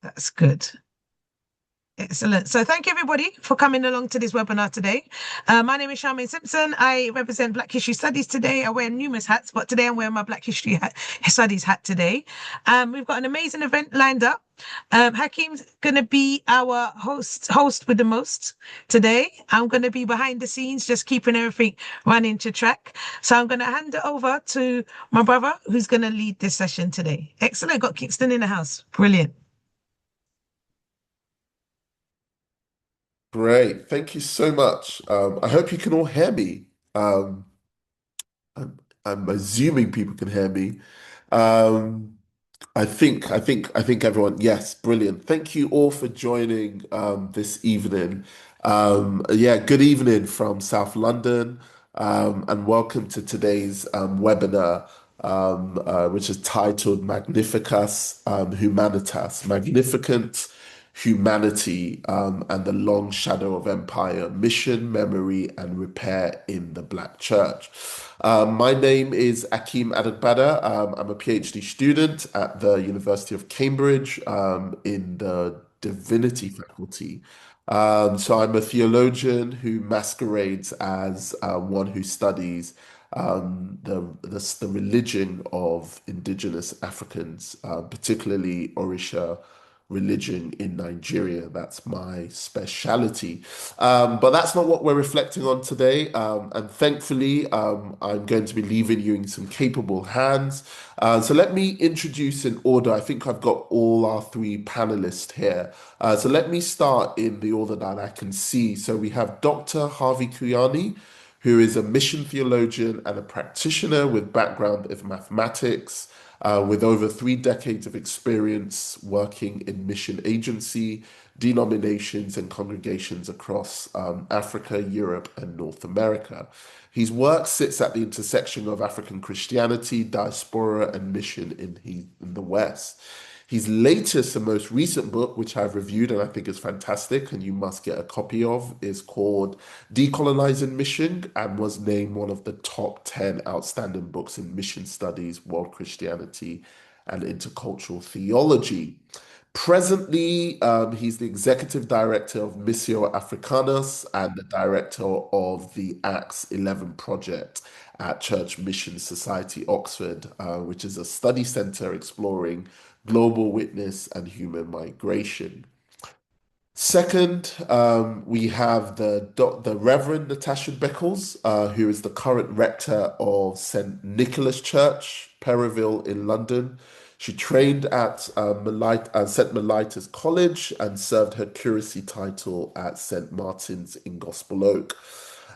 That's good. Excellent. So thank you everybody for coming along to this webinar today. My name is Charmaine Simpson. I represent Black History Studies today. I wear numerous hats, but today I'm wearing my Studies hat today. We've got an amazing event lined up. Hakeem's going to be our host with the most today. I'm going to be behind the scenes, just keeping everything running to track. So I'm going to hand it over to my brother, who's going to lead this session today. Excellent. Got Kingston in the house. Brilliant. Great. Thank you so much. I hope you can all hear me. Um, I'm assuming people can hear me. Um, I think everyone, yes, brilliant. Thank you all for joining this evening. Yeah, good evening from South London, and welcome to today's webinar, which is titled Magnificas Humanitas, Magnificent Humanity and the Long Shadow of Empire, Mission, Memory, and Repair in the Black Church. My name is Akeem Adagbada. I'm a PhD student at the University of Cambridge in the Divinity faculty. So I'm a theologian who masquerades as one who studies the religion of indigenous Africans, particularly Orisha religion in Nigeria. That's my speciality. But that's not what we're reflecting on today. And thankfully, I'm going to be leaving you in some capable hands. So let me introduce in order. I think I've got all our three panelists here. So let me start in the order that I can see. So we have Dr. Harvey Kwiyani, who is a mission theologian and a practitioner with background in mathematics, with over 3 decades of experience working in mission agency, denominations, and congregations across Africa, Europe, and North America. His work sits at the intersection of African Christianity, diaspora, and mission in the West. His latest and most recent book, which I've reviewed and I think is fantastic, and you must get a copy of, is called Decolonizing Mission and was named one of the top 10 outstanding books in mission studies, world Christianity, and intercultural theology. Presently, he's the executive director of Missio Africanus and the director of the Acts 11 project at Church Mission Society Oxford, which is a study center exploring global witness and human migration. Second, we have the Reverend Natasha Beckles, who is the current rector of St. Nicholas Church, Perivale in London. She trained at St. Mellitus College and served her curacy title at St. Martin's in Gospel Oak.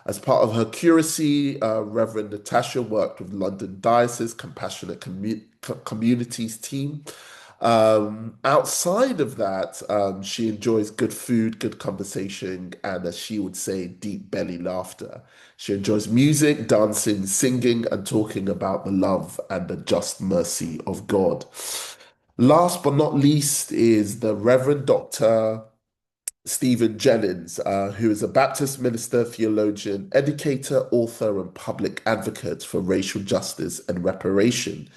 As part of her curacy, Reverend Natasha worked with London Diocese Compassionate Communities team. Outside of that, she enjoys good food, good conversation, and as she would say, deep belly laughter. She enjoys music, dancing, singing, and talking about the love and the just mercy of God. Last but not least is the Reverend Dr. Stephen Jennings, who is a Baptist minister, theologian, educator, author, and public advocate for racial justice and reparation.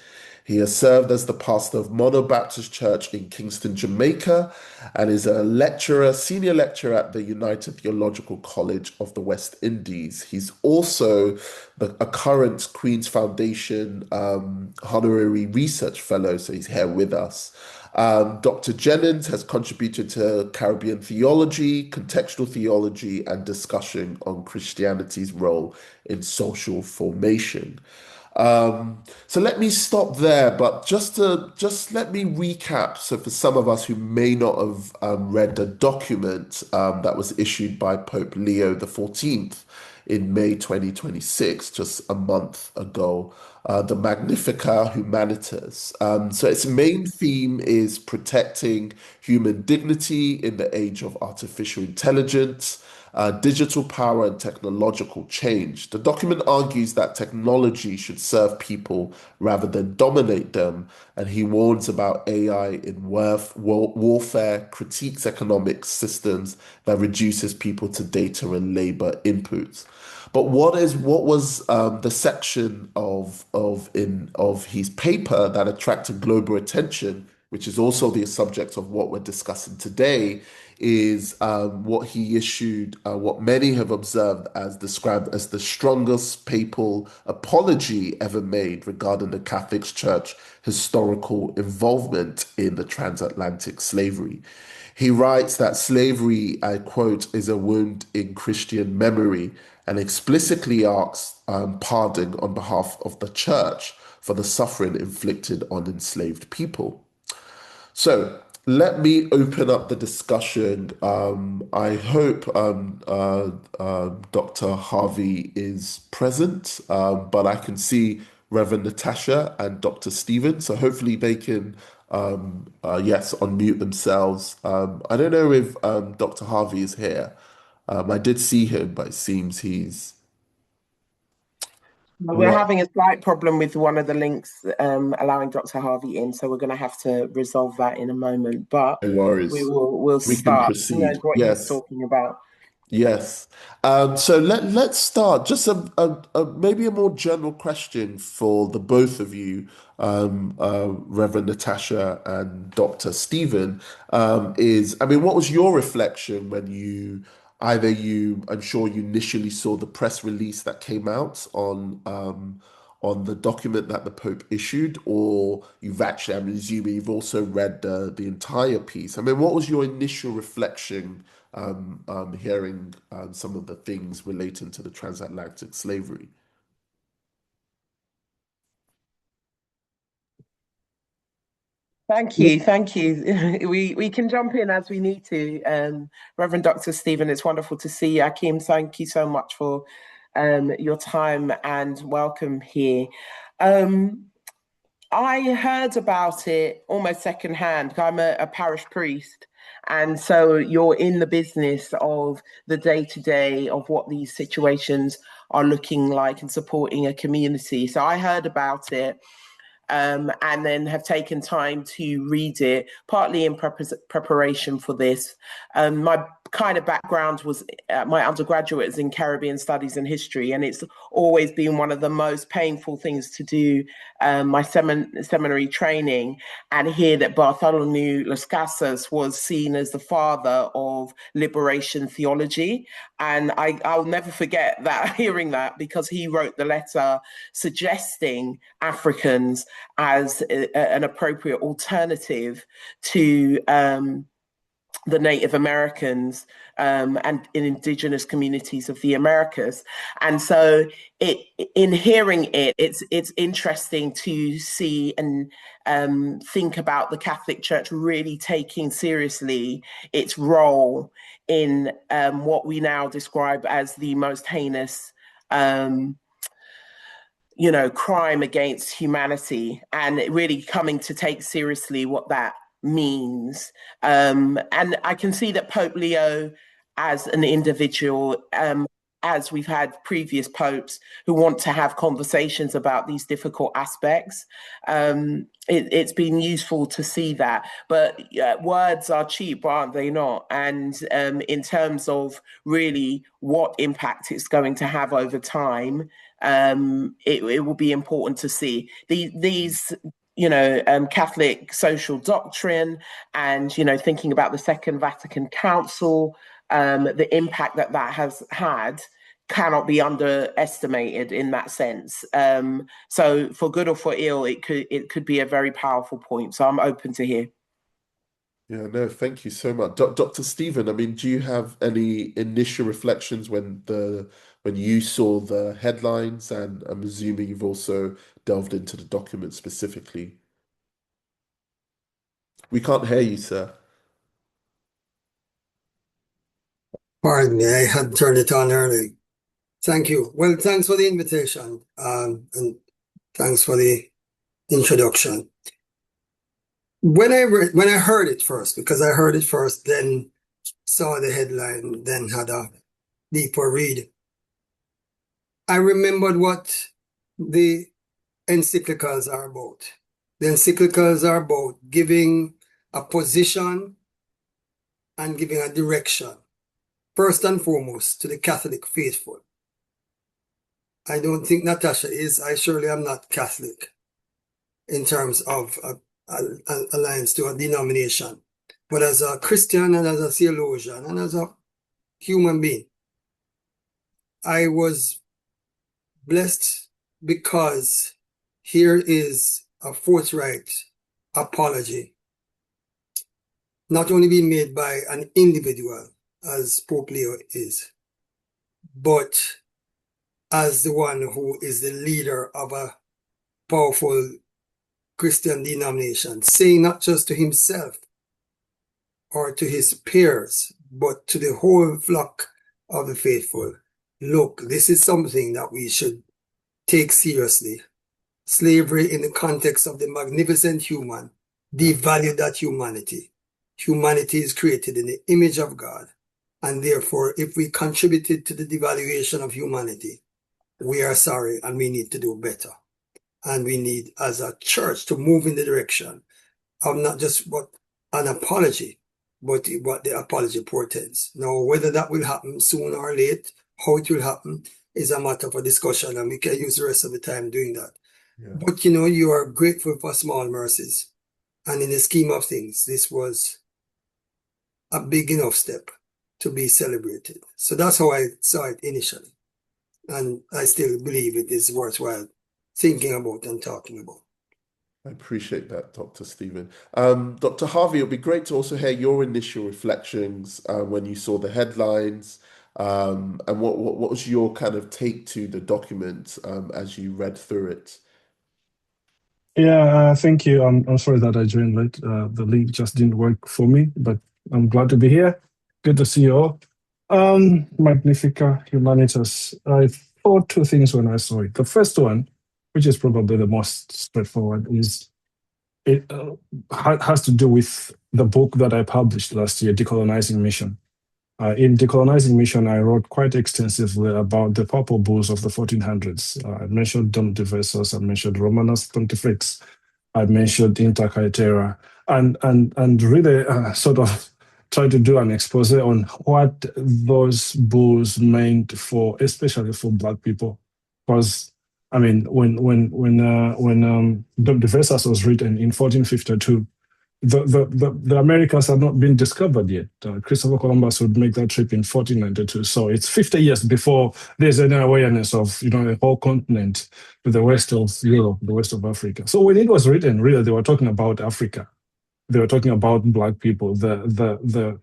He has served as the pastor of Mono Baptist Church in Kingston, Jamaica, and is a lecturer, senior lecturer at the United Theological College of the West Indies. He's also a current Queen's Foundation honorary research fellow, so he's here with us. Dr. Jennings has contributed to Caribbean theology, contextual theology, and discussion on Christianity's role in social formation. So let me stop there, but just let me recap. So for some of us who may not have read the document that was issued by Pope Leo the 14th in May 2026, just a month ago, the Magnifica Humanitas. So its main theme is protecting human dignity in the age of artificial intelligence, digital power, and technological change. The document argues that technology should serve people rather than dominate them, and he warns about AI in warfare, critiques economic systems that reduces people to data and labor inputs. But what was the section of his paper that attracted global attention which is also the subject of what we're discussing today, is what he issued, what many have observed as described as the strongest papal apology ever made regarding the Catholic Church historical involvement in the transatlantic slavery. He writes that slavery, I quote, is a wound in Christian memory and explicitly asks pardon on behalf of the church for the suffering inflicted on enslaved people. So let me open up the discussion. I hope Dr. Harvey is present, but I can see Reverend Natasha and Dr. Stephen. So hopefully they can, yes, unmute themselves. I don't know if Dr. Harvey is here. I did see him, but it seems he's We're not. having a slight problem with one of the links allowing Dr. Harvey in, so we're going to have to resolve that in a moment. But No worries. we'll We can start. Who knows proceed. what he's Yes. talking about? Yes. So let's start. Just maybe a more general question for the both of you, Reverend Natasha and Dr. Stephen, is, I mean, what was your reflection when I'm sure you initially saw the press release that came out on the document that the Pope issued, or you've actually, I'm assuming you've also read the entire piece. I mean, what was your initial reflection hearing some of the things relating to the transatlantic slavery? Thank you, thank you. We can jump in as we need to. Reverend Dr. Stephen, it's wonderful to see you. Akeem, thank you so much for your time and welcome here. I heard about it almost secondhand. I'm a parish priest. And so you're in the business of the day to day of what these situations are looking like and supporting a community. So I heard about it and then have taken time to read it, partly in preparation for this. My kind of background was my undergraduate is in Caribbean Studies and History, and it's always been one of the most painful things to do my seminary training and hear that Bartholomew Las Casas was seen as the father of liberation theology. And I'll never forget that, hearing that, because he wrote the letter suggesting Africans as an appropriate alternative to the Native Americans and in indigenous communities of the Americas. And so in hearing it, it's interesting to see and think about the Catholic Church really taking seriously its role in what we now describe as the most heinous crime against humanity, and really coming to take seriously what that means. And I can see that Pope Leo, as an individual, as we've had previous popes who want to have conversations about these difficult aspects, it's been useful to see that. But words are cheap, aren't they not? And in terms of really what impact it's going to have over time, it will be important to see these Catholic social doctrine and, thinking about the Second Vatican Council, the impact that has had cannot be underestimated in that sense. So for good or for ill, it could be a very powerful point. So I'm open to hear. Yeah, no, thank you so much. Dr. Stephen, I mean, do you have any initial reflections when you saw the headlines? And I'm assuming you've also delved into the document specifically. We can't hear you, sir. Pardon me, I had turned it on early. Thank you. Well, thanks for the invitation, and thanks for the introduction. When I heard it first, because I heard it first, then saw the headline, then had a deeper read, I remembered what the encyclicals are about. The encyclicals are about giving a position and giving a direction, first and foremost, to the Catholic faithful. I don't think Natasha is. I surely am not Catholic in terms of alliance to a denomination, but as a Christian and as a theologian and as a human being, I was blessed because here is a forthright apology, not only being made by an individual, as Pope Leo is, but as the one who is the leader of a powerful Christian denomination, saying not just to himself or to his peers, but to the whole flock of the faithful, look, this is something that we should take seriously. Slavery in the context of the magnificent human devalued that humanity. Humanity is created in the image of God. And therefore, if we contributed to the devaluation of humanity, we are sorry and we need to do better. And we need, as a church, to move in the direction of not just what an apology, but what the apology portends. Now, whether that will happen soon or late, how it will happen, is a matter for discussion, and we can use the rest of the time doing that. Yeah. But you are grateful for small mercies. And in the scheme of things, this was a big enough step to be celebrated. So that's how I saw it initially. And I still believe it is worthwhile thinking about and talking about. I appreciate that, Dr. Stephen. Dr. Harvey, it would be great to also hear your initial reflections when you saw the headlines, and what was your kind of take to the document as you read through it? Yeah, thank you. I'm sorry that I joined late. The link just didn't work for me, but I'm glad to be here. Good to see you all. Magnifica Humanitas. I thought two things when I saw it. The first one, which is probably the most straightforward, is it has to do with the book that I published last year, Decolonizing Mission. In Decolonizing Mission, I wrote quite extensively about the Purple Bulls of the 1400s. I mentioned Dom Diversos, I mentioned Romanus Pontifex, I mentioned Inter Caetera, and really sort of try to do an expose on what those bulls meant for, especially for Black people. Because I mean, when Dom Diversos was written in 1452, the Americas had not been discovered yet. Christopher Columbus would make that trip in 1492. So it's 50 years before there's any awareness of, a whole continent to the west of Europe, the west of Africa. So when it was written, really, they were talking about Africa. They were talking about Black people, the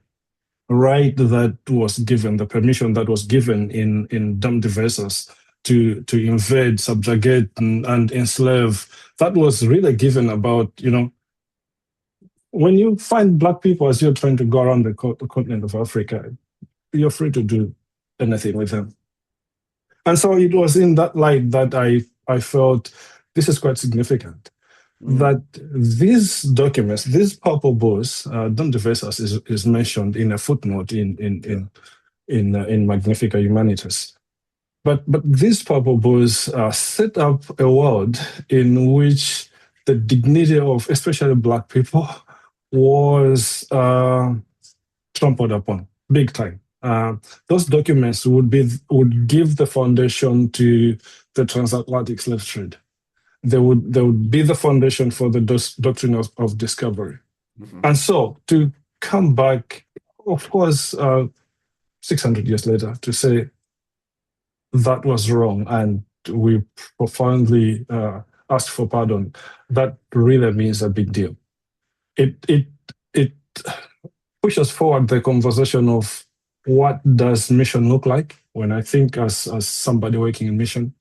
right that was given, the permission that was given in Dom Diversos to invade, subjugate, and enslave. That was really given about, when you find Black people as you're trying to go around the continent of Africa, you're free to do anything with them. And so it was in that light that I felt this is quite significant. That these documents, these Purple Bulls, Dom Diversos is mentioned in a footnote in Magnifica Humanitas. But these Purple Bulls set up a world in which the dignity of especially Black people was trampled upon big time. Those documents would give the foundation to the transatlantic slave trade. They would be the foundation for the doctrine of discovery. Mm-hmm. And so to come back, of course, 600 years later, to say that was wrong and we profoundly asked for pardon, that really means a big deal. It pushes forward the conversation of what does mission look like. When I think as somebody working in mission,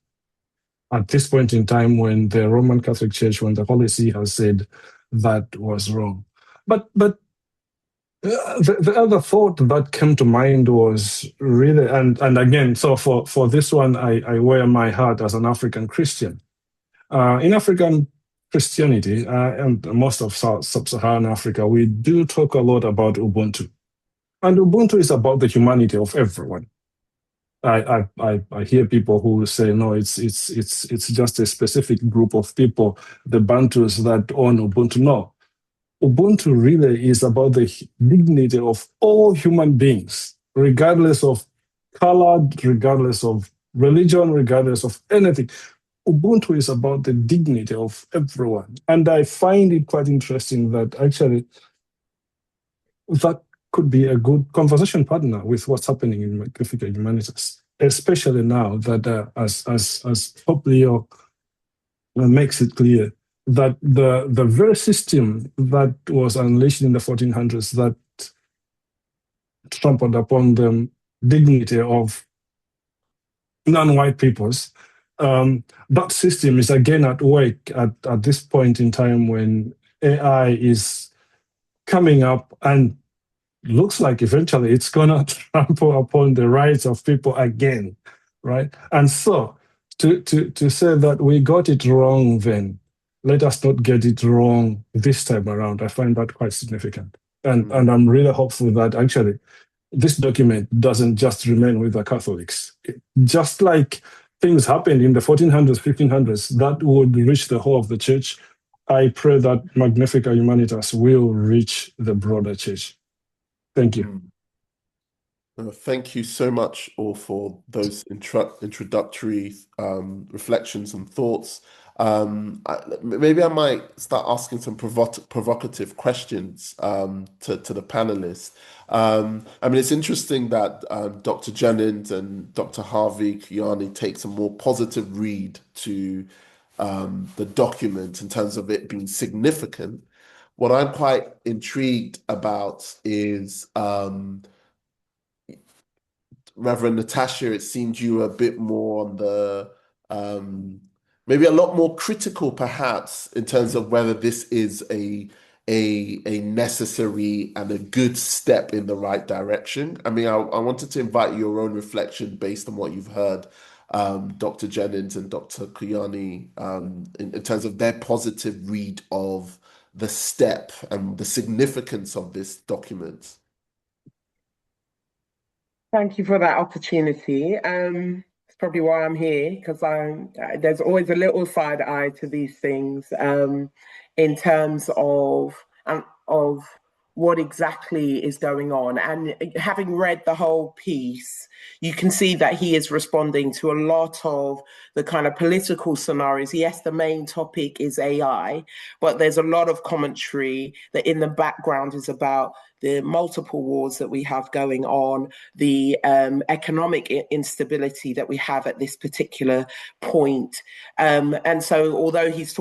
at this point in time when the Roman Catholic Church, when the Holy See has said that was wrong. But the other thought that came to mind was really, and again, so for this one, I wear my heart as an African Christian. In African Christianity, and most of sub-Saharan Africa, we do talk a lot about Ubuntu. And Ubuntu is about the humanity of everyone. I hear people who say, no, it's just a specific group of people, the Bantus that own Ubuntu. No. Ubuntu really is about the dignity of all human beings, regardless of color, regardless of religion, regardless of anything. Ubuntu is about the dignity of everyone. And I find it quite interesting that actually that could be a good conversation partner with what's happening in Magnificas Humanitas, especially now that as Pope Leo makes it clear that the very system that was unleashed in the 1400s that trampled upon the dignity of non-white peoples, that system is again at work at this point in time when AI is coming up and looks like eventually it's going to trample upon the rights of people again, right? And so to say that we got it wrong then, let us not get it wrong this time around. I find that quite significant. And I'm really hopeful that actually this document doesn't just remain with the Catholics. Just like things happened in the 1400s, 1500s, that would reach the whole of the church. I pray that Magnifica Humanitas will reach the broader church. Thank you. Thank you so much all for those introductory reflections and thoughts. Maybe I might start asking some provocative questions to the panelists. I mean, it's interesting that Dr. Jennings and Dr. Harvey, Kwiyani takes a more positive read to the document in terms of it being significant. What I'm quite intrigued about is Reverend Natasha, it seemed you were a bit more on the maybe a lot more critical, perhaps, in terms of whether this is a necessary and a good step in the right direction. I mean, I wanted to invite your own reflection based on what you've heard, Dr. Jennings and Dr. Kwiyani, in terms of their positive read of the step and the significance of this document. Thank you for that opportunity. It's probably why I'm here, because there's always a little side eye to these things in terms of what exactly is going on. And having read the whole piece, you can see that he is responding to a lot of the kind of political scenarios. Yes, the main topic is AI, but there's a lot of commentary that in the background is about the multiple wars that we have going on, the economic instability that we have at this particular point. And so although he's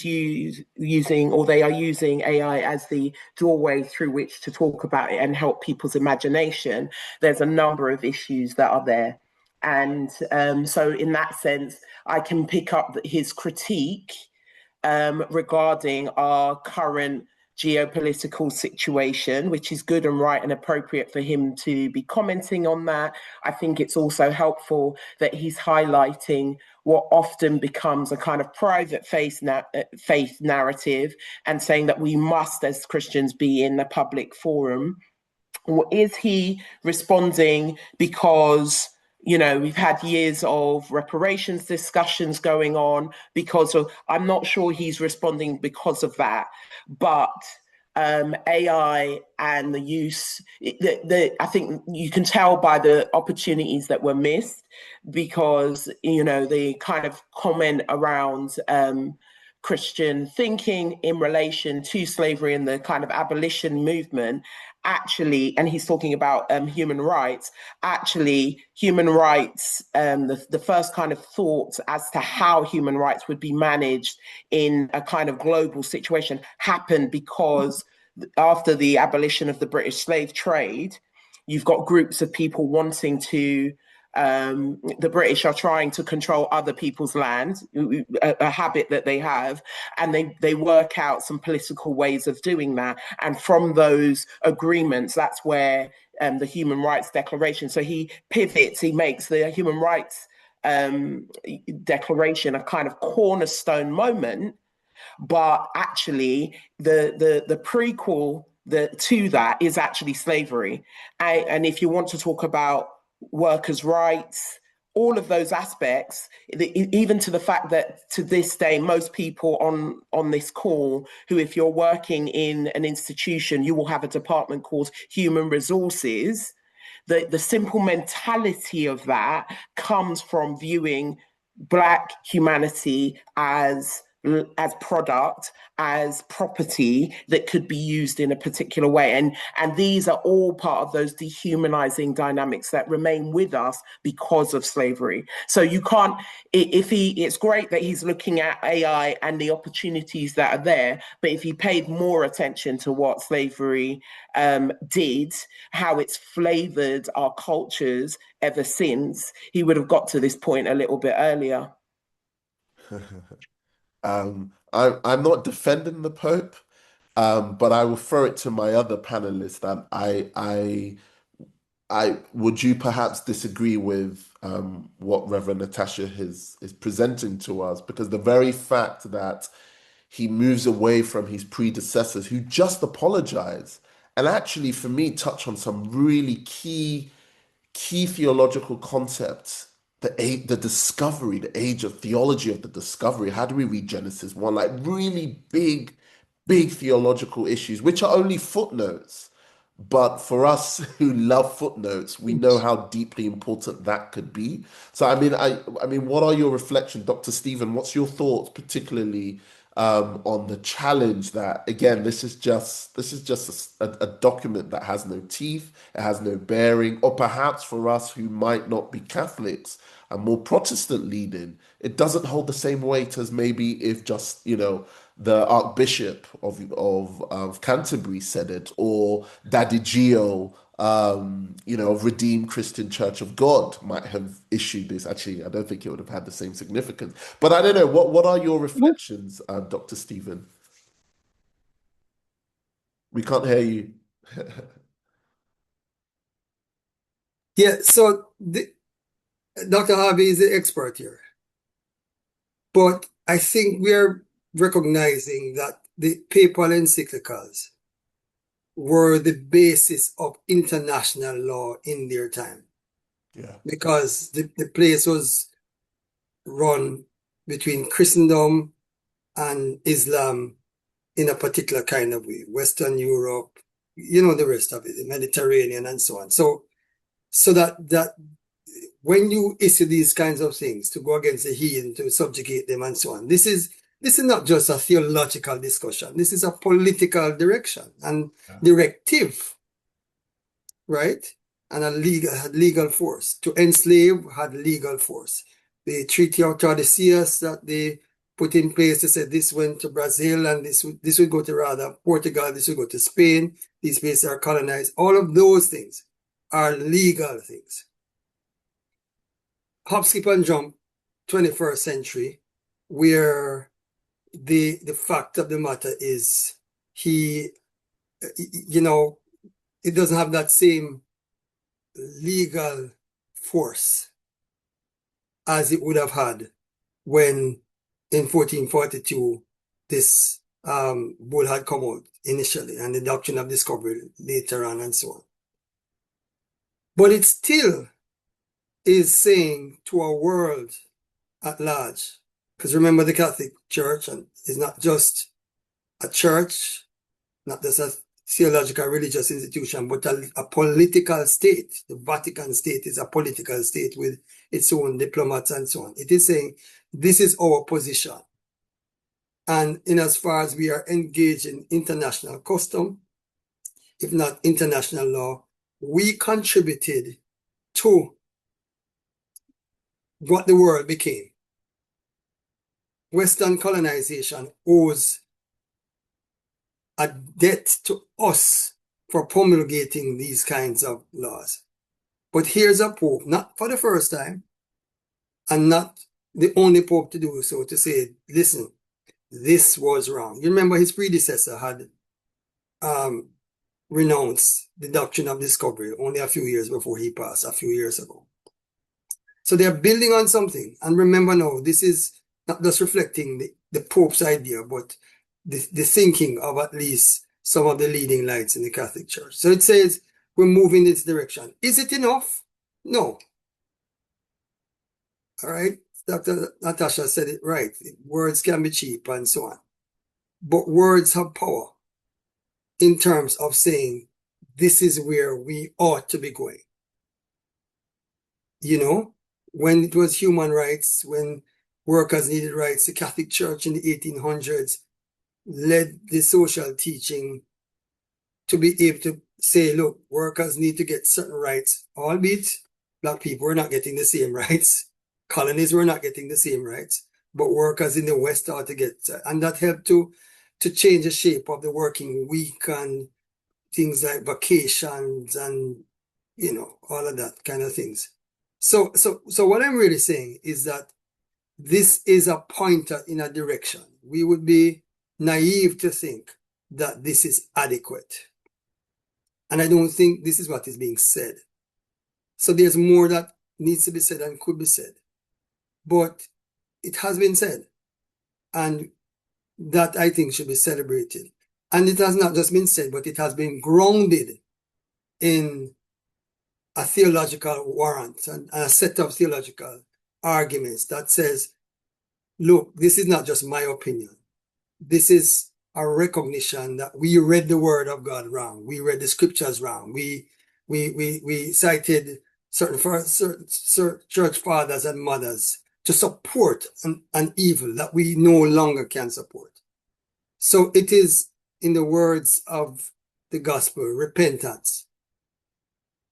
using, or they are using AI as the doorway through which to talk about it and help people's imagination, there's a number of issues that are there. And so in that sense, I can pick up his critique regarding our current geopolitical situation, which is good and right and appropriate for him to be commenting on that. I think it's also helpful that he's highlighting what often becomes a kind of private faith narrative and saying that we must, as Christians, be in the public forum. Or is he responding because, you know, we've had years of reparations discussions going on because of, I'm not sure he's responding because of that, but AI and the use, I think you can tell by the opportunities that were missed, because, you know, the kind of comment around Christian thinking in relation to slavery and the kind of abolition movement, actually, and he's talking about human rights, actually human rights, the first kind of thoughts as to how human rights would be managed in a kind of global situation happened because after the abolition of the British slave trade, you've got groups of people wanting to, the British are trying to control other people's land, a habit that they have, and they work out some political ways of doing that. And from those agreements, that's where the Human Rights Declaration, so he pivots, he makes the Human Rights Declaration a kind of cornerstone moment, but actually the prequel to that is actually slavery. And if you want to talk about workers' rights, all of those aspects, even to the fact that to this day, most people on this call, who if you're working in an institution, you will have a department called Human Resources, the simple mentality of that comes from viewing Black humanity as product, as property that could be used in a particular way. And these are all part of those dehumanizing dynamics that remain with us because of slavery. So you can't, it's great that he's looking at AI and the opportunities that are there, but if he paid more attention to what slavery did, how it's flavored our cultures ever since, he would have got to this point a little bit earlier. I'm not defending the Pope, but I will throw it to my other panelists that I would you perhaps disagree with what Reverend Natasha is presenting to us? Because the very fact that he moves away from his predecessors who just apologize and actually, for me, touch on some really key theological concepts. The discovery, the age of theology of the discovery. How do we read Genesis 1? Like really big theological issues, which are only footnotes. But for us who love footnotes, we know how deeply important that could be. So I mean, what are your reflections, Dr. Stephen? What's your thoughts, particularly on the challenge that again, this is just a document that has no teeth, it has no bearing, or perhaps for us who might not be Catholics and more Protestant leading, it doesn't hold the same weight as maybe if just the Archbishop of Canterbury said it, or Daddy Gio, of Redeemed Christian Church of God might have issued this. Actually, I don't think it would have had the same significance. But I don't know. What are your reflections, Dr. Stephen? We can't hear you. Yeah, so Dr. Harvey is the expert here. But I think we're recognizing that the papal encyclicals were the basis of international law in their time. Yeah. Because the place was run between Christendom and Islam in a particular kind of way. Western Europe, the rest of it, the Mediterranean and so on. So that when you issue these kinds of things to go against the heathen, to subjugate them and so on, this is not just a theological discussion. This is a political direction and directive, right? And a legal force. To enslave had legal force. The Treaty of Tordesillas that they put in place to say this went to Brazil and this would go to rather Portugal, this would go to Spain, these places are colonized. All of those things are legal things. Hop, skip, and jump, 21st century, where the fact of the matter is it doesn't have that same legal force as it would have had when in 1442 this bull had come out initially and the doctrine of discovery later on and so on. But it still is saying to our world at large, because remember the Catholic Church is not just a church, not just a theological religious institution, but a political state. The Vatican state is a political state with its own diplomats and so on. It is saying this is our position. And in as far as we are engaged in international custom, if not international law, we contributed to what the world became. Western colonization owes a debt to us for promulgating these kinds of laws. But here's a pope, not for the first time, and not the only pope to do so, to say, listen, this was wrong. You remember his predecessor had renounced the doctrine of discovery only a few years before he passed, a few years ago. So they're building on something. And remember now, this is not just reflecting the Pope's idea, but the thinking of at least some of the leading lights in the Catholic Church. So it says we're moving in this direction. Is it enough? No. All right. Dr. Natasha said it right. Words can be cheap and so on. But words have power in terms of saying this is where we ought to be going. when it was human rights, when workers needed rights, the Catholic Church in the 1800s led the social teaching to be able to say, look, workers need to get certain rights, albeit black people were not getting the same rights, colonies were not getting the same rights, but workers in the West ought to get, and that helped to change the shape of the working week and things like vacations and, all of that kind of things. So what I'm really saying is that this is a pointer in a direction. We would be naive to think that this is adequate. And I don't think this is what is being said. So there's more that needs to be said and could be said. But it has been said. And that, I think, should be celebrated. And it has not just been said, but it has been grounded in a theological warrant and a set of theological arguments that says, look, this is not just my opinion. This is a recognition that we read the word of God wrong. We read the scriptures wrong. We cited certain church fathers and mothers to support an evil that we no longer can support. So it is, in the words of the gospel, repentance.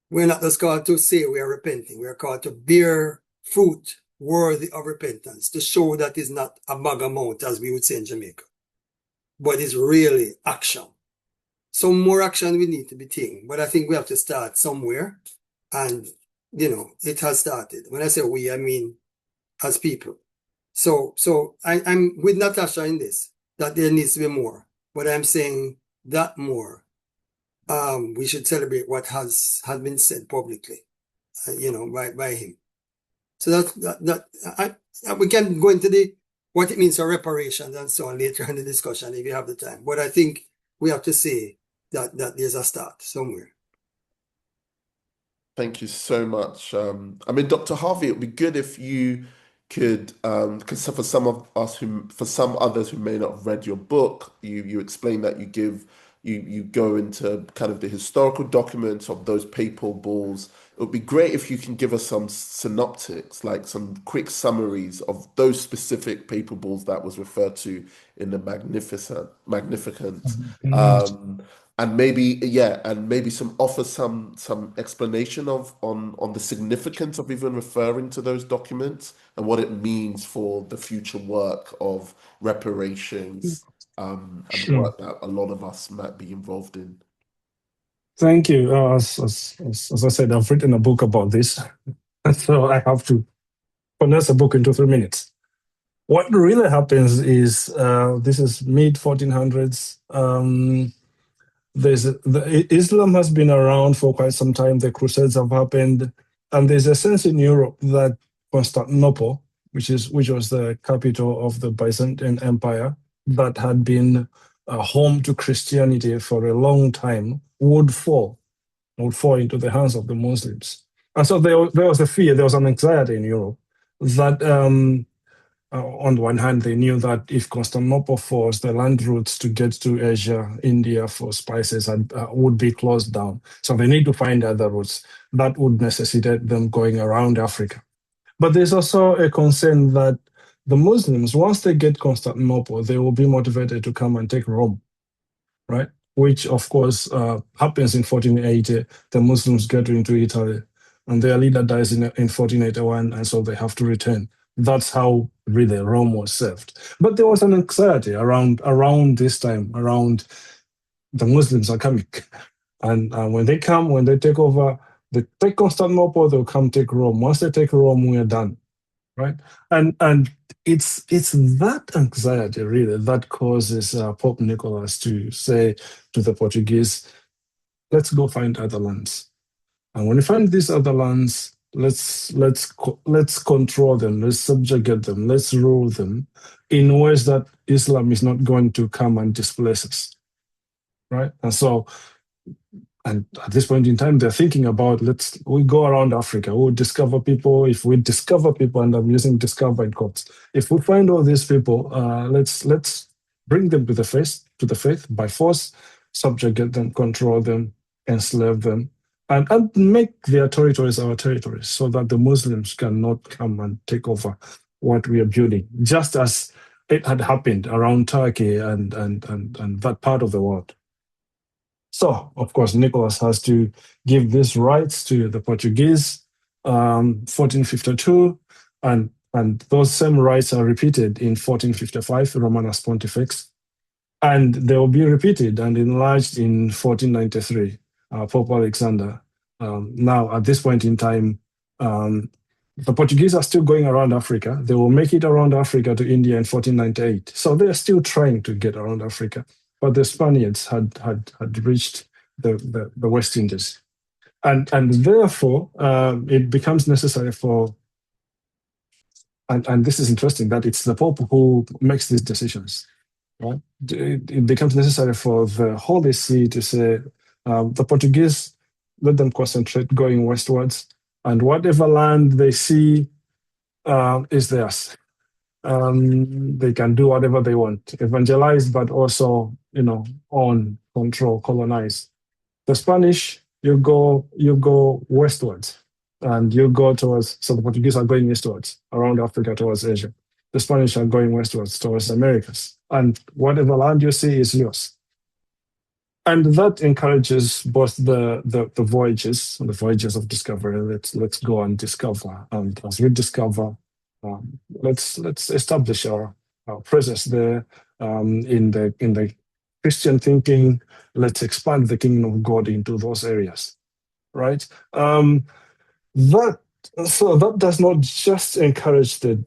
We're not just called to say we are repenting. We are called to bear fruit worthy of repentance, to show that it's not a bag amount, as we would say in Jamaica, but it's really action. Some more action we need to be taken, but I think we have to start somewhere, and it has started. When I say we, I mean as people. So I'm with Natasha in this, that there needs to be more, but I'm saying that more, we should celebrate what has been said publicly, by him. So we can go into what it means for reparations and so on later in the discussion if you have the time. But I think we have to say that there's a start somewhere. Thank you so much. Dr. Harvey, it would be good if you could, because for some of us for some others who may not have read your book, you explain that you go into kind of the historical documents of those papal bulls. It would be great if you can give us some synoptics, like some quick summaries of those specific papal bulls that was referred to in the Magnificent, and maybe some explanation on the significance of even referring to those documents and what it means for the future work of reparations, and the work that a lot of us might be involved in. Thank you. As I said, I've written a book about this, so I have to condense a book into 3 minutes. What really happens is this is mid 1400s. Islam has been around for quite some time. The Crusades have happened, and there's a sense in Europe that Constantinople, which was the capital of the Byzantine Empire, that had been home to Christianity for a long time, would fall into the hands of the Muslims. And so there was a fear, there was an anxiety in Europe that on the one hand, they knew that if Constantinople falls, the land routes to get to Asia, India for spices would be closed down. So they need to find other routes that would necessitate them going around Africa. But there's also a concern that the Muslims, once they get Constantinople, they will be motivated to come and take Rome, right? Which, of course, happens in 1480. The Muslims get into Italy, and their leader dies in 1481, and so they have to return. That's how really Rome was saved. But there was an anxiety around this time, around the Muslims are coming. And when they come, when they take over, they take Constantinople, they'll come take Rome. Once they take Rome, we're done, right? And it's that anxiety, really, that causes Pope Nicholas to say to the Portuguese, let's go find other lands. And when we find these other lands, let's control them, let's subjugate them, let's rule them in ways that Islam is not going to come and displace us, right? And at this point in time, they're thinking about, we go around Africa, we'll discover people. If we discover people, and I'm using discover in quotes, if we find all these people, let's bring them to the faith by force, subjugate them, control them, enslave them, and make their territories our territories so that the Muslims cannot come and take over what we are building, just as it had happened around Turkey and that part of the world. So, of course, Nicholas has to give these rights to the Portuguese, 1452, and those same rights are repeated in 1455, Romanus Pontifex, and they will be repeated and enlarged in 1493, Pope Alexander. Now, at this point in time, the Portuguese are still going around Africa. They will make it around Africa to India in 1498. So they are still trying to get around Africa. But the Spaniards had reached the West Indies. And therefore, it becomes necessary for, and this is interesting, that it's the Pope who makes these decisions. Right? It becomes necessary for the Holy See to say, the Portuguese, let them concentrate going westwards, and whatever land they see is theirs. They can do whatever they want, evangelize, but also, own, control, colonize. The Spanish, you go westwards, and you go towards, so the Portuguese are going eastwards, around Africa towards Asia. The Spanish are going westwards towards Americas, and whatever land you see is yours. And that encourages both the voyages of discovery. Let's go and discover, and as we discover, let's establish our presence there in the Christian thinking. Let's expand the kingdom of God into those areas, right? That does not just encourage the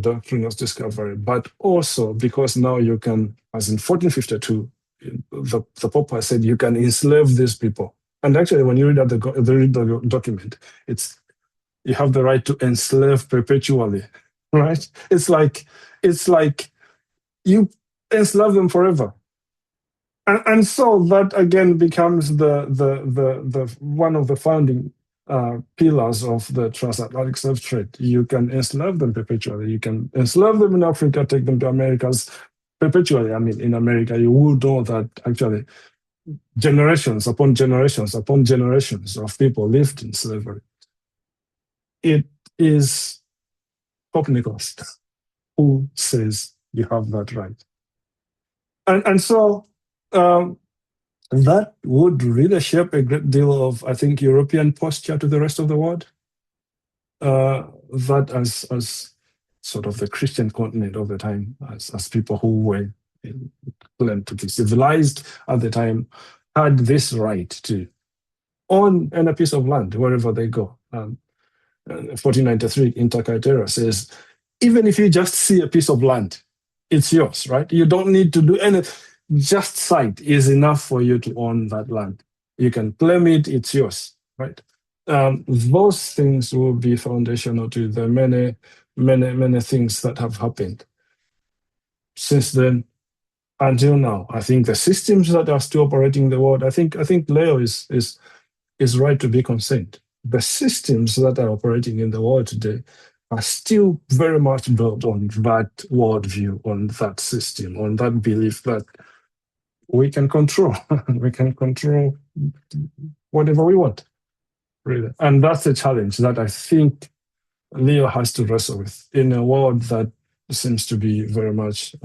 doctrine of discovery, but also because now you can, as in 1452, the Pope has said you can enslave these people. And actually, when you read the document, you have the right to enslave perpetually, right? It's like you enslave them forever. And so that again becomes the one of the founding pillars of the transatlantic slave trade. You can enslave them perpetually. You can enslave them in Africa, take them to Americas perpetually. I mean, in America, you will know that actually generations upon generations upon generations of people lived in slavery. It is Pope Nicholas who says you have that right. And so that would really shape a great deal of, I think, European posture to the rest of the world. That as sort of the Christian continent of the time, as people who were claimed to be civilized at the time, had this right to own a piece of land wherever they go. 1493 Inter Caetera says, even if you just see a piece of land, it's yours, right? You don't need to do anything. Just sight is enough for you to own that land. You can claim it, it's yours, right? Those things will be foundational to the many, many, many things that have happened since then until now. I think the systems that are still operating in the world, I think Leo is right to be concerned. The systems that are operating in the world today are still very much built on that worldview, on that system, on that belief that we can control. We can control whatever we want, really. And that's the challenge that I think Leo has to wrestle with in a world that seems to be very much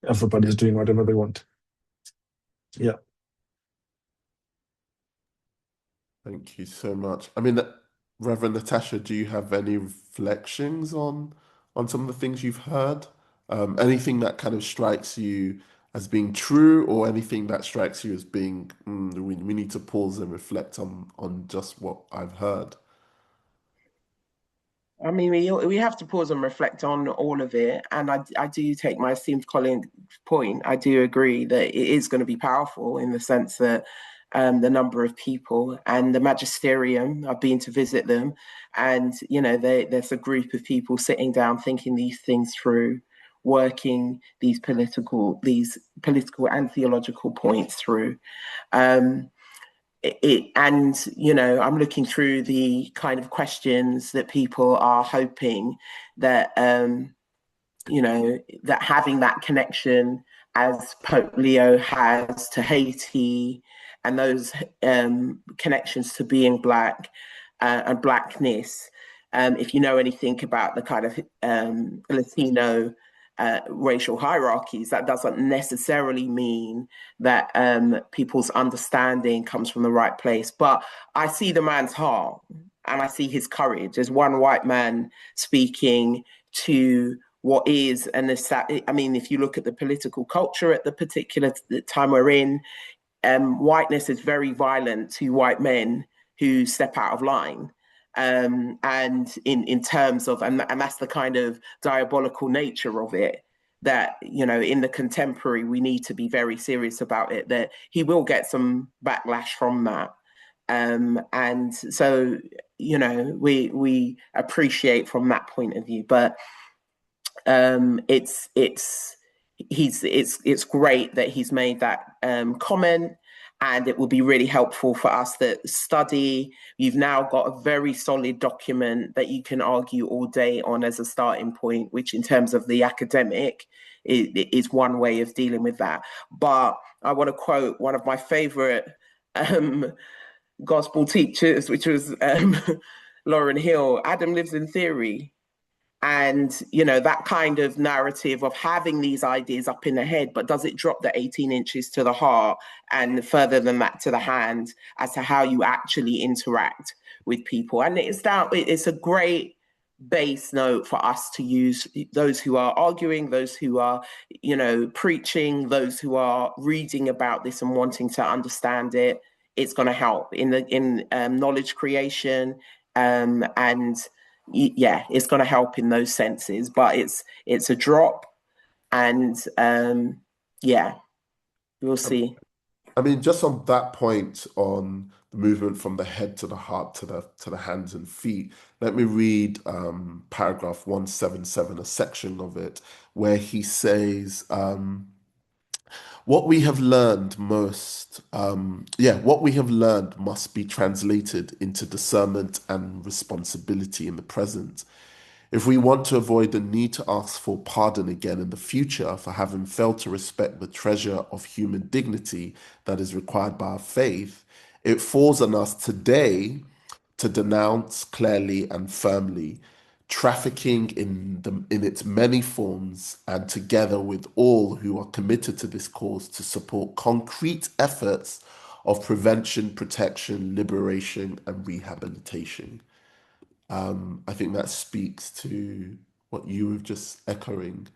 everybody's doing whatever they want. Yeah. Thank you so much. I mean, Reverend Natasha, do you have any reflections on some of the things you've heard? Anything that kind of strikes you as being true, or anything that strikes you as being we need to pause and reflect on just what I've heard? I mean, we have to pause and reflect on all of it. And I do take my esteemed colleague's point. I do agree that it is going to be powerful in the sense that the number of people and the magisterium, I've been to visit them, and there's a group of people sitting down thinking these things through, working these political and theological points through. I'm looking through the kind of questions that people are hoping that that having that connection as Pope Leo has to Haiti, and those connections to being Black and Blackness. If you know anything about the kind of Latino racial hierarchies, that doesn't necessarily mean that people's understanding comes from the right place. But I see the man's heart and I see his courage as one white man speaking to what is, and I mean, if you look at the political culture at the particular time we're in, whiteness is very violent to white men who step out of line. And in terms of, and that's the kind of diabolical nature of it, that, you know, in the contemporary, we need to be very serious about it, that he will get some backlash from that. And so, you know, we appreciate from that point of view, but it's great that he's made that comment, and it will be really helpful for us that study. You've now got a very solid document that you can argue all day on as a starting point, which in terms of the academic is one way of dealing with that. But I want to quote one of my favorite gospel teachers, which was Lauryn Hill. Adam lives in theory. And, you know, that kind of narrative of having these ideas up in the head, but does it drop the 18 inches to the heart and further than that to the hand as to how you actually interact with people? And it's a great base note for us to use, those who are arguing, those who are, you know, preaching, those who are reading about this and wanting to understand it. It's going to help in knowledge creation, and yeah, it's going to help in those senses, but it's a drop, and yeah, we'll see. I mean, just on that point on the movement from the head to the heart to the hands and feet, let me read paragraph 177, a section of it, where he says, what we have learned must be translated into discernment and responsibility in the present. If we want to avoid the need to ask for pardon again in the future for having failed to respect the treasure of human dignity that is required by our faith, it falls on us today to denounce clearly and firmly trafficking in its many forms, and together with all who are committed to this cause, to support concrete efforts of prevention, protection, liberation, and rehabilitation. I think that speaks to what you were just echoing.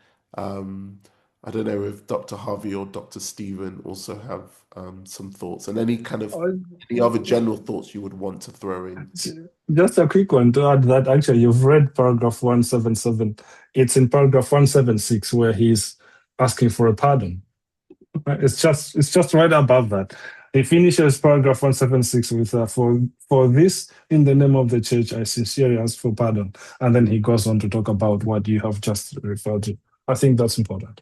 I don't know if Dr. Harvey or Dr. Stephen also have some thoughts, and any other general thoughts you would want to throw in. Just a quick one to add that actually you've read paragraph 177. It's in paragraph 176 where he's asking for a pardon. It's just right above that. He finishes paragraph 176 with for this, in the name of the church, I sincerely ask for pardon. And then he goes on to talk about what you have just referred to. I think that's important.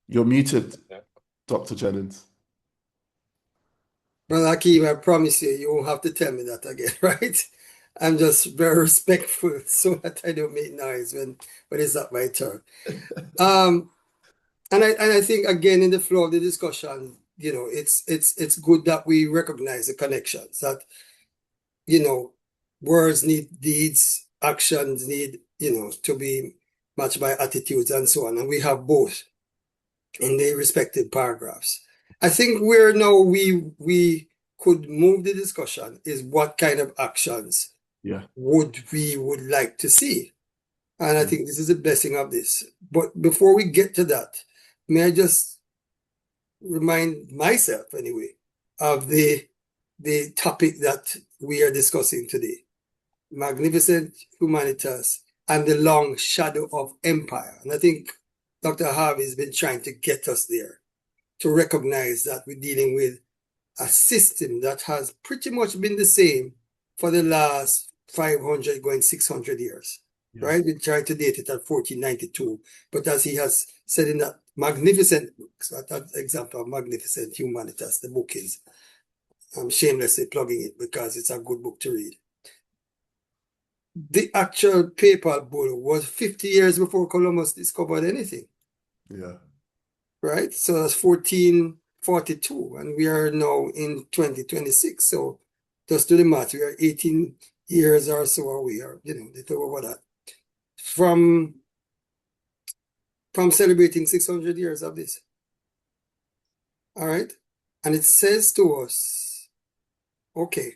You're muted, Dr. Jennings. Well, Akeem, I promise you, you won't have to tell me that again, right? I'm just very respectful so that I don't make noise when it's not my turn. And I think, again, in the flow of the discussion, you know, it's good that we recognize the connections, that, you know, words need deeds, actions need, you know, to be matched by attitudes and so on. And we have both in the respective paragraphs. I think where now we could move the discussion is what kind of actions would like to see. And I think this is a blessing of this. But before we get to that, may I just remind myself, anyway, of the topic that we are discussing today: Magnificent Humanitas and the long shadow of empire. And I think Dr. Harvey has been trying to get us there, to recognize that we're dealing with a system that has pretty much been the same for the last 500 going 600 years. Right? We try to date it at 1492. But as he has said in that magnificent book, that example of Magnificent Humanitas, the book is, I'm shamelessly plugging it because it's a good book to read. The actual papal bull was 50 years before Columbus discovered anything. Yeah. right? So that's 1442, and we are now in 2026. So just do the math. We are 18 years or so away, or little over that, from celebrating 600 years of this. All right, and it says to us, okay,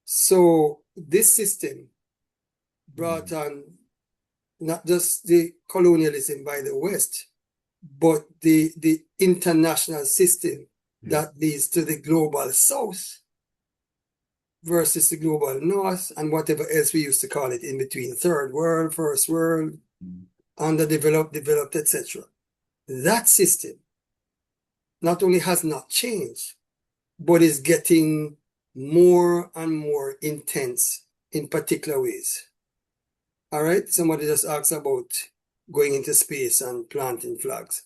so this system brought on not just the colonialism by the West, but the international system that leads to the global South versus the global North, and whatever else we used to call it in between, third world, first world, underdeveloped, developed, etc. That system not only has not changed, but is getting more and more intense in particular ways. All right, somebody just asked about going into space and planting flags,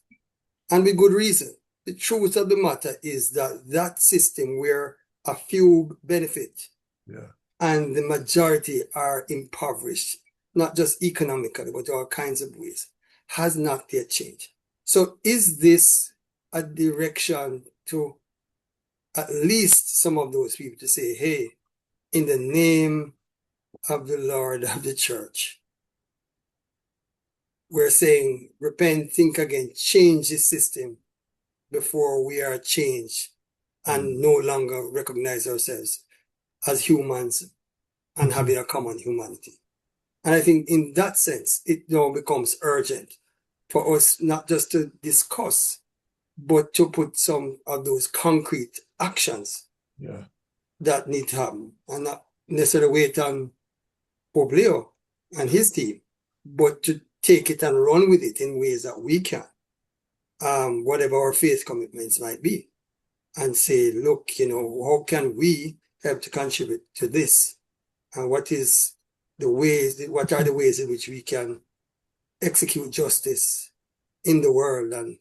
and with good reason. The truth of the matter is that that system where a few benefit and the majority are impoverished, not just economically, but all kinds of ways, has not yet changed. So is this a direction to at least some of those people to say, hey, in the name of the Lord of the church, we're saying, repent, think again, change the system before we are changed and no longer recognize ourselves as humans and having a common humanity. And I think in that sense, it now becomes urgent for us not just to discuss, but to put some of those concrete actions that need to happen, and not necessarily wait on Pope Leo and his team, but to take it and run with it in ways that we can, whatever our faith commitments might be, and say, look, how can we help to contribute to this? And what are the ways in which we can execute justice in the world, and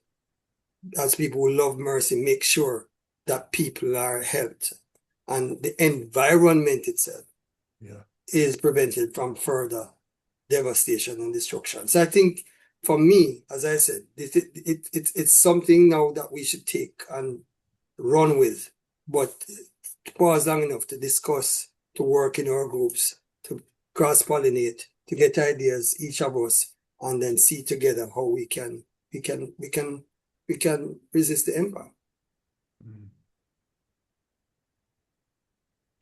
as people who love mercy, make sure that people are helped and the environment itself is prevented from further devastation and destruction. So I think for me, as I said, it's something now that we should take and run with, but pause long enough to discuss, to work in our groups, to cross-pollinate, to get ideas, each of us, and then see together how we can resist the empire.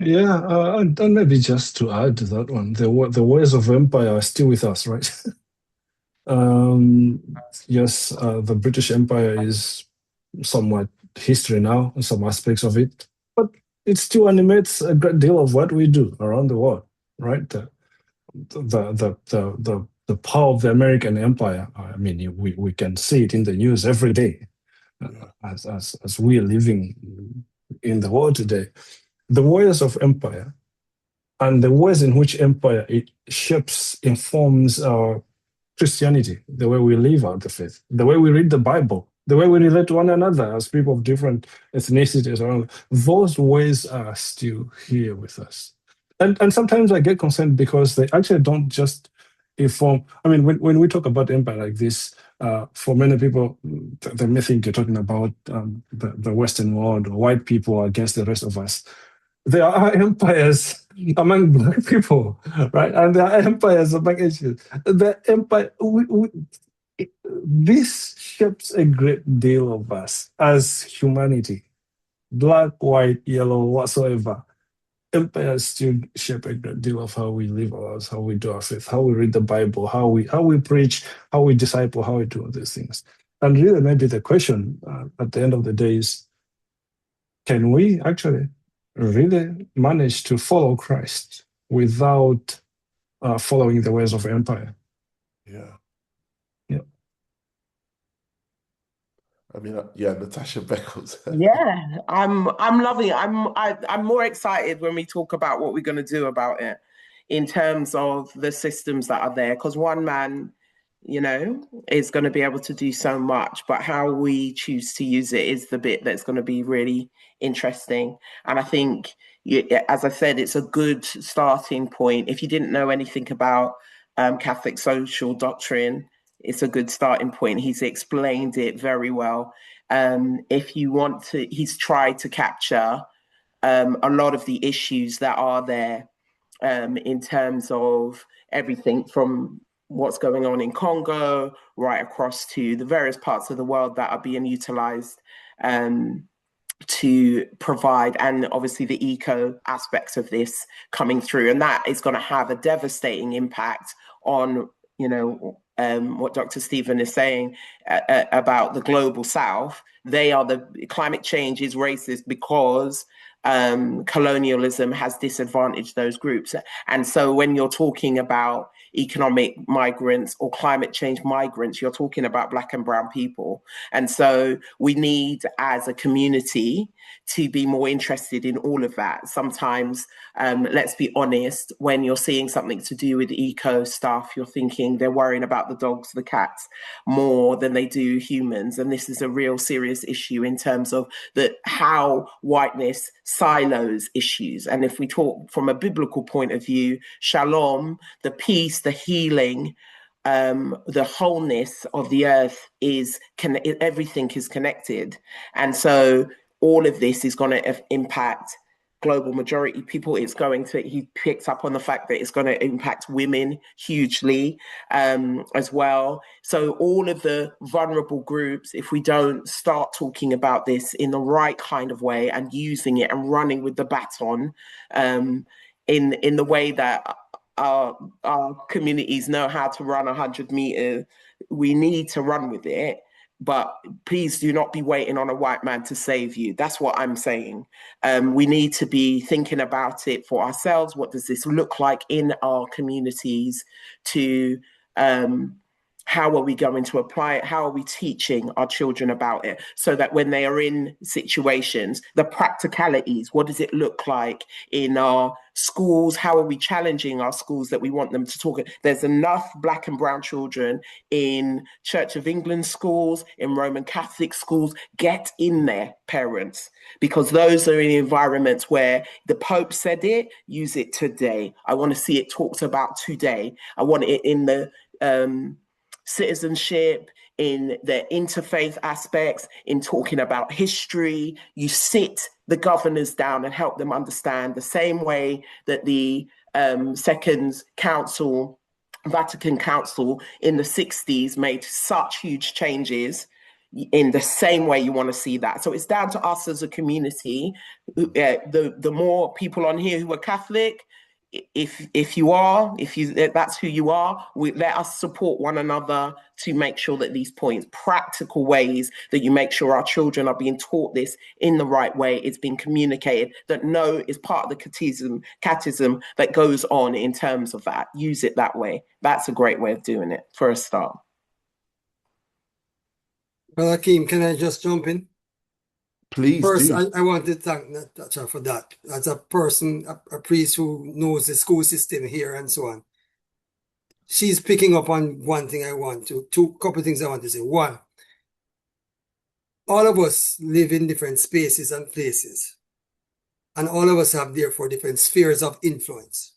Yeah, and maybe just to add to that one, the ways of empire are still with us, right? Yes, the British Empire is somewhat history now, in some aspects of it, but it still animates a great deal of what we do around the world, right? The power of the American Empire. I mean, we can see it in the news every day, as we are living in the world today. The ways of empire and the ways in which empire it shapes, informs our Christianity, the way we live out the faith, the way we read the Bible, the way we relate to one another as people of different ethnicities around. Those ways are still here with us. And sometimes I get concerned because they actually don't just inform. I mean, when we talk about empire like this, for many people, they may think you're talking about the Western world or white people against the rest of us. There are empires among Black people, right? And there are empires among Asians. The empire, this shapes a great deal of us as humanity, Black, white, yellow, whatsoever. Empires still shape a great deal of how we live our lives, how we do our faith, how we read the Bible, how we preach, how we disciple, how we do all these things. And really, maybe the question at the end of the day is, can we actually really manage to follow Christ without following the ways of empire? Yeah. Yeah. I mean, Natasha Beckles. Yeah, I'm loving it. I'm more excited when we talk about what we're going to do about it in terms of the systems that are there, because one man, is going to be able to do so much, but how we choose to use it is the bit that's going to be really interesting. And I think, as I said, it's a good starting point. If you didn't know anything about Catholic social doctrine, it's a good starting point. He's explained it very well. If you want to, he's tried to capture a lot of the issues that are there in terms of everything from what's going on in Congo right across to the various parts of the world that are being utilized to provide, and obviously the eco aspects of this coming through. And that is going to have a devastating impact on, what Dr. Stephen is saying about the global South. The climate change is racist because colonialism has disadvantaged those groups. And so when you're talking about economic migrants or climate change migrants, you're talking about Black and brown people. And so we need, as a community, to be more interested in all of that. Sometimes, let's be honest, when you're seeing something to do with eco stuff, you're thinking they're worrying about the dogs, the cats, more than they do humans. And this is a real serious issue in terms of how whiteness silos issues. And if we talk from a biblical point of view, shalom, the peace, the healing, the wholeness of the earth everything is connected. And so all of this is going to impact global majority people. He picks up on the fact that it's going to impact women hugely as well. So all of the vulnerable groups, if we don't start talking about this in the right kind of way and using it and running with the baton in the way that our communities know how to run 100 meters, we need to run with it. But please do not be waiting on a white man to save you. That's what I'm saying. We need to be thinking about it for ourselves. What does this look like in our communities? How are we going to apply it? How are we teaching our children about it so that when they are in situations, the practicalities, what does it look like in our schools? How are we challenging our schools that we want them to talk? There's enough Black and brown children in Church of England schools, in Roman Catholic schools. Get in there, parents, because those are in environments where the Pope said it, use it today. I want to see it talked about today. I want it in the citizenship, in the interfaith aspects, in talking about history. You sit the governors down and help them understand the same way that the Second Council, Vatican Council in the 60s made such huge changes. In the same way you want to see that. So it's down to us as a community. The more people on here who are Catholic, if that's who you are, let us support one another to make sure that these points, practical ways that you make sure our children are being taught this in the right way, it's being communicated, that no is part of the catechism that goes on in terms of that. Use it that way. That's a great way of doing it for a start. Well, Akeem, can I just jump in? Please First, do. I want to thank Natasha for that. As a person, a priest who knows the school system here and so on, she's picking up on one thing couple things I want to say. One, all of us live in different spaces and places, and all of us have therefore different spheres of influence.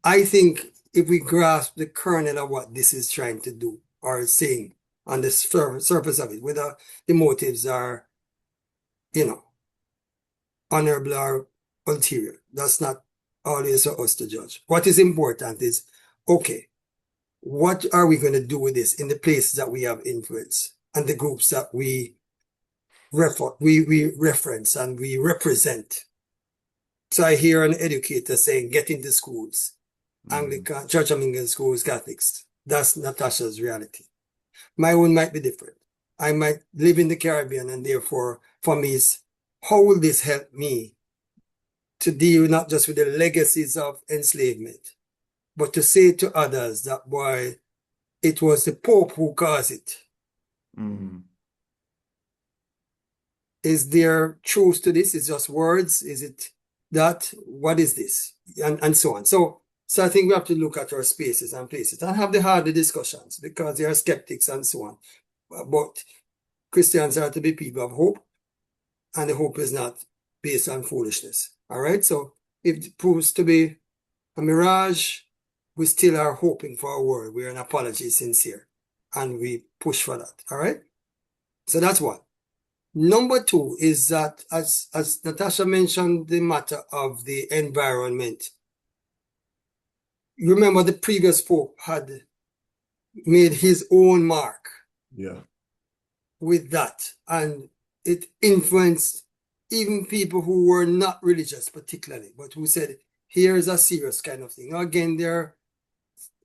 I think if we grasp the kernel of what this is trying to do or saying on the surface of it, whether the motives are, honorable or ulterior, that's not always for us to judge. What is important is, okay, what are we going to do with this in the places that we have influence and the groups that we reference and we represent? So I hear an educator saying, get into schools, Anglican, Church of England schools, Catholics. That's Natasha's reality. My own might be different. I might live in the Caribbean, and therefore, for me, how will this help me to deal not just with the legacies of enslavement, but to say to others that, boy, it was the Pope who caused it. Is there truth to this? Is it just words? Is it that? What is this? And so on. So I think we have to look at our spaces and places and have the harder discussions, because there are skeptics and so on. But Christians are to be people of hope, and the hope is not based on foolishness. All right? So if it proves to be a mirage, we still are hoping for a world where an apology is sincere. and we push for that. All right. So that's one. Number two is that, as Natasha mentioned, the matter of the environment. You remember the previous Pope had made his own mark with that, and it influenced even people who were not religious particularly, but who said, here's a serious kind of thing. Now, again, there are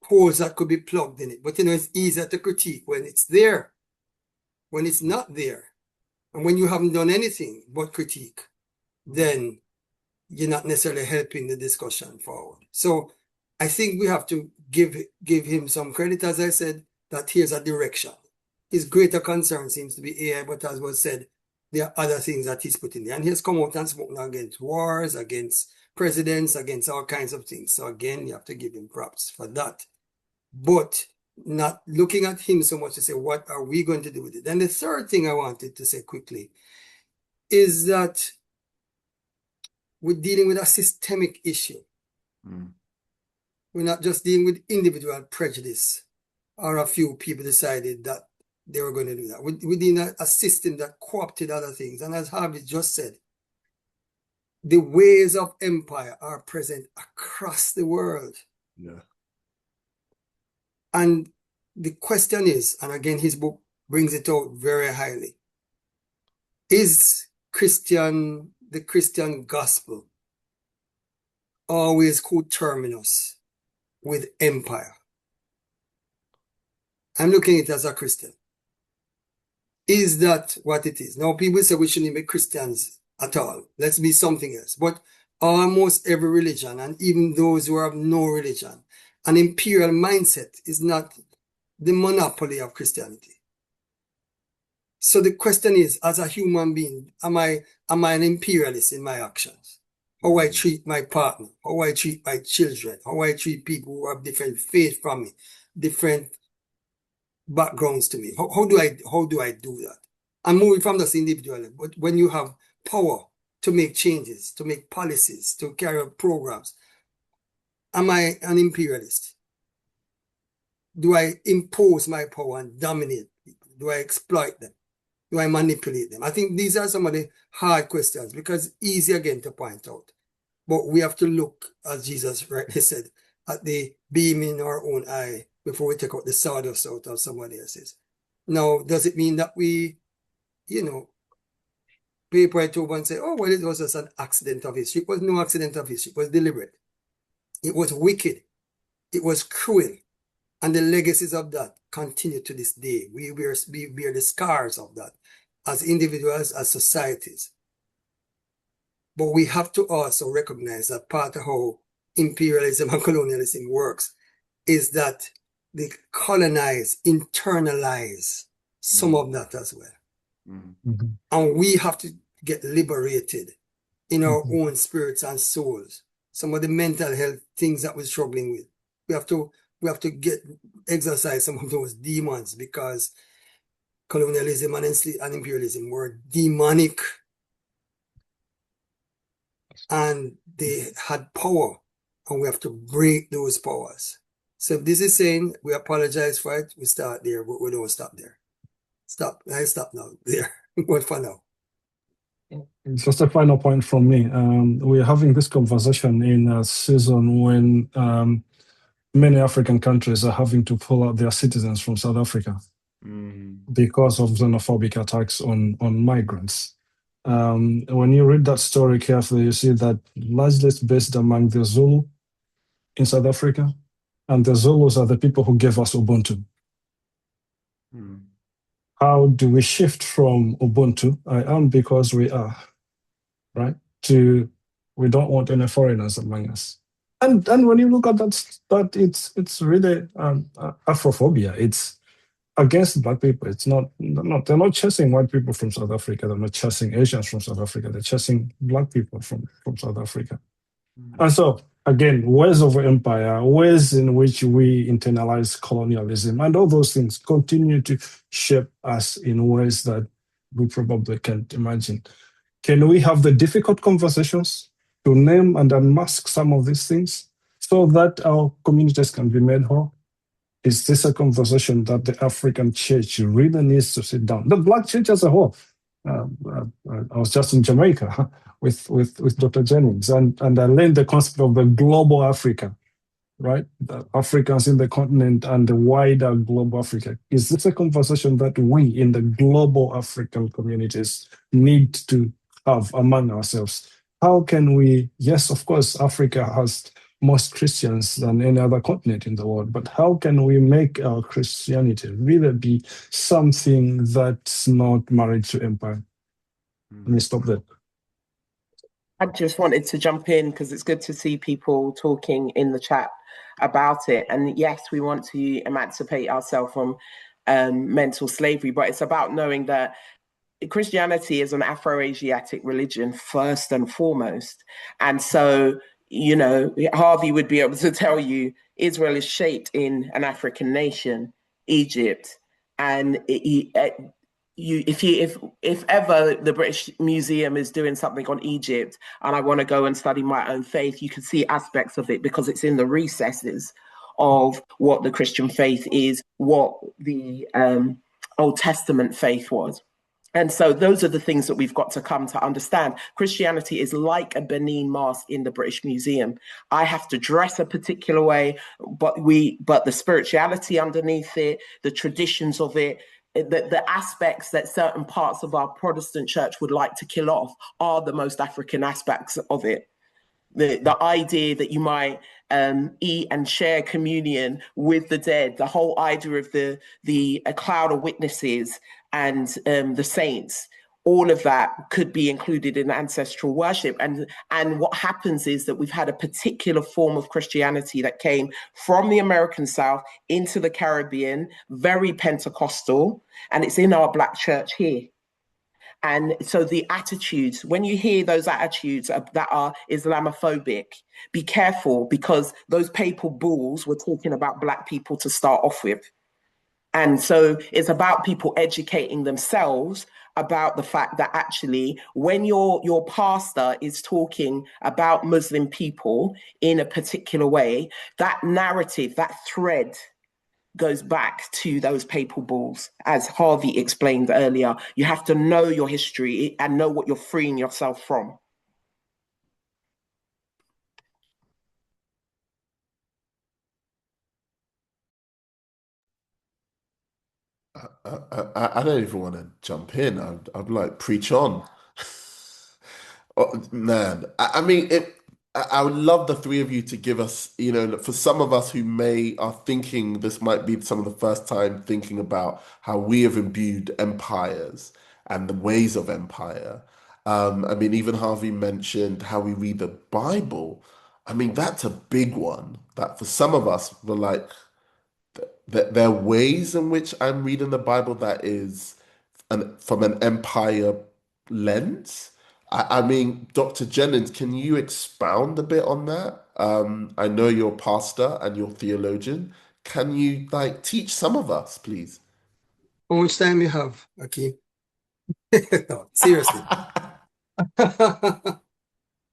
holes that could be plugged in it, but it's easier to critique when it's there. When it's not there, and when you haven't done anything but critique, then you're not necessarily helping the discussion forward. So I think we have to give him some credit, as I said, that here's a direction. His greater concern seems to be AI, but as was said, there are other things that he's put in there. And he's come out and spoken against wars, against presidents, against all kinds of things. So again, you have to give him props for that. But not looking at him so much to say, what are we going to do with it? And the third thing I wanted to say quickly is that we're dealing with a systemic issue. We're not just dealing with individual prejudice or a few people decided that they were going to do that. We're dealing with a system that co-opted other things. And as Harvey just said, the ways of empire are present across the world. And the question is, and again, his book brings it out very highly, is the Christian gospel always coterminous with empire? I'm looking at it as a Christian. Is that what it is? Now, people say we shouldn't be Christians at all. Let's be something else. But almost every religion, and even those who have no religion, an imperial mindset is not the monopoly of Christianity. So the question is, as a human being, am I an imperialist in my actions? How I treat my partner, how I treat my children, how I treat people who have different faith from me, different backgrounds to me. How do I do that? I'm moving from this individually, but when you have power to make changes, to make policies, to carry out programs, am I an imperialist? Do I impose my power and dominate people? Do I exploit them? Do I manipulate them? I think these are some of the hard questions because it's easy again to point out. But we have to look, as Jesus rightly said, at the beam in our own eye before we take out the sawdust out of somebody else's. Now, does it mean that we, paper it over and say, oh, well, it was just an accident of history? It was no accident of history. It was deliberate. It was wicked. It was cruel. And the legacies of that continue to this day. We bear the scars of that as individuals, as societies. But we have to also recognize that part of how imperialism and colonialism works is that they colonize, internalize some of that as well. And we have to get liberated in our own spirits and souls. Some of the mental health things that we're struggling with. We have to exercise some of those demons because colonialism and imperialism were demonic. And they had power, and we have to break those powers. So if this is saying we apologize for it, we start there, but we don't stop there. I stop now there. But for now. Just a final point from me. We're having this conversation in a season when many African countries are having to pull out their citizens from South Africa because of xenophobic attacks on migrants. When you read that story carefully, you see that largely it's based among the Zulu in South Africa, and the Zulus are the people who gave us Ubuntu. How do we shift from Ubuntu, I am because we are, right, to we don't want any foreigners among us? And when you look at that it's really Afrophobia. It's against Black people. It's not. They're not chasing white people from South Africa. They're not chasing Asians from South Africa. They're chasing Black people from South Africa. And so again, ways of empire, ways in which we internalize colonialism, and all those things continue to shape us in ways that we probably can't imagine. Can we have the difficult conversations to name and unmask some of these things so that our communities can be made whole? is this a conversation that the African church really needs to sit down? The Black church as a whole. I was just in Jamaica with Dr. Jennings, and I learned the concept of the global Africa, right? The Africans in the continent and the wider global Africa. Is this a conversation that we in the global African communities need to have among ourselves? How can we, yes, of course, Africa has most Christians than any other continent in the world, but how can we make our Christianity really be something that's not married to empire? Let me stop there. I just wanted to jump in because it's good to see people talking in the chat about it. And yes, we want to emancipate ourselves from mental slavery, but it's about knowing that Christianity is an Afro-Asiatic religion first and foremost. And so, you know, Harvey would be able to tell you Israel is shaped in an African nation, Egypt, and if ever the British Museum is doing something on Egypt and I want to go and study my own faith, you can see aspects of it because it's in the recesses of what the Christian faith is, what the Old Testament faith was. And so those are the things that we've got to come to understand. Christianity is like a Benin mask in the British Museum. I have to dress a particular way, but the spirituality underneath it, the traditions of it, the aspects that certain parts of our Protestant church would like to kill off are the most African aspects of it. The idea that you might eat and share communion with the dead, the whole idea of the cloud of witnesses and the saints, all of that could be included in ancestral worship. And what happens is that we've had a particular form of Christianity that came from the American South into the Caribbean, very Pentecostal, and it's in our Black church here. And so the attitudes, when you hear those attitudes that are Islamophobic, be careful, because those papal bulls were talking about Black people to start off with. And so it's about people educating themselves about the fact that actually when your pastor is talking about Muslim people in a particular way, that narrative, that thread goes back to those papal bulls. As Harvey explained earlier, you have to know your history and know what you're freeing yourself from. I don't even want to jump in. I'd like preach on. Oh, man, I mean, I would love the three of you to give us, you know, for some of us who may are thinking this might be some of the first time thinking about how we have imbued empires and the ways of empire. I mean, even Harvey mentioned how we read the Bible. I mean, that's a big one. That for some of us, we're like, there are ways in which I'm reading the Bible that is from an empire lens. I mean, Dr. Jennings, can you expound a bit on that? I know you're a pastor and you're a theologian. Can you like teach some of us, please? How much time you have, Akeem? No, seriously.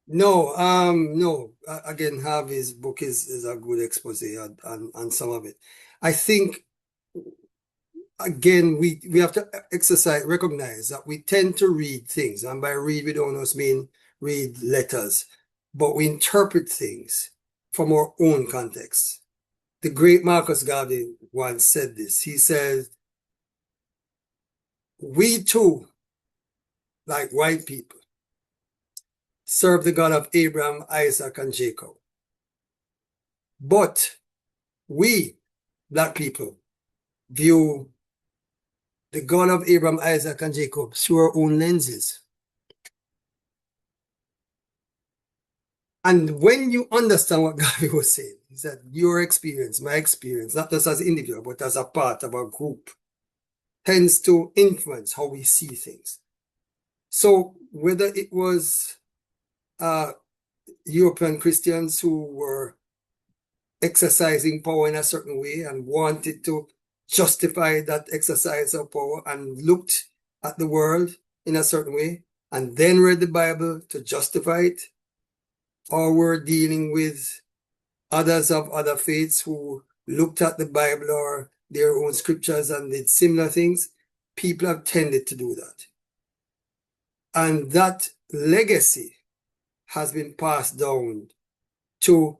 No. Again, Harvey's book is a good expose on some of it. I think, again, we have to recognize that we tend to read things, and by read, we don't just mean read letters, but we interpret things from our own context. The great Marcus Garvey once said this. He said, we too, like white people, serve the God of Abraham, Isaac, and Jacob. But we, Black people, view the God of Abraham, Isaac, and Jacob through our own lenses. And when you understand what Garvey was saying, is that your experience, my experience, not just as an individual, but as a part of a group, tends to influence how we see things. So whether it was European Christians who were exercising power in a certain way and wanted to justify that exercise of power and looked at the world in a certain way and then read the Bible to justify it, or were dealing with others of other faiths who looked at the Bible or their own scriptures and did similar things, people have tended to do that. And that legacy has been passed down to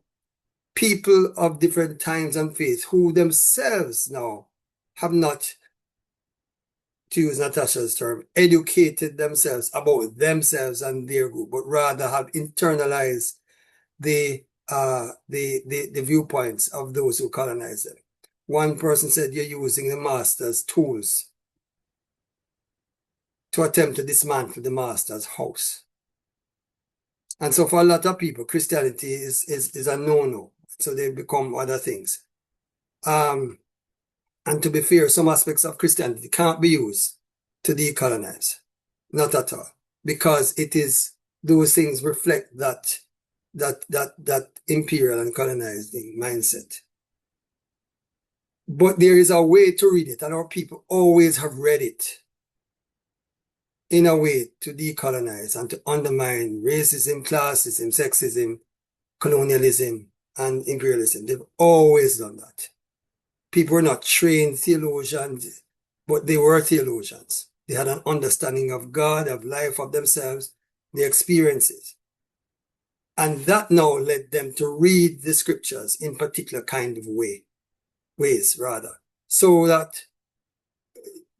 people of different times and faiths who themselves now have not, to use Natasha's term, educated themselves about themselves and their group, but rather have internalized the viewpoints of those who colonize them. One person said you're using the master's tools to attempt to dismantle the master's house. And so for a lot of people, Christianity is a no-no. So they become other things. And to be fair, some aspects of Christianity can't be used to decolonize. Not at all. Because those things reflect that imperial and colonizing mindset. But there is a way to read it, and our people always have read it in a way to decolonize and to undermine racism, classism, sexism, colonialism, and imperialism. They've always done that. People were not trained theologians, but they were theologians. They had an understanding of God, of life, of themselves, their experiences. And that now led them to read the scriptures in particular kind of ways, so that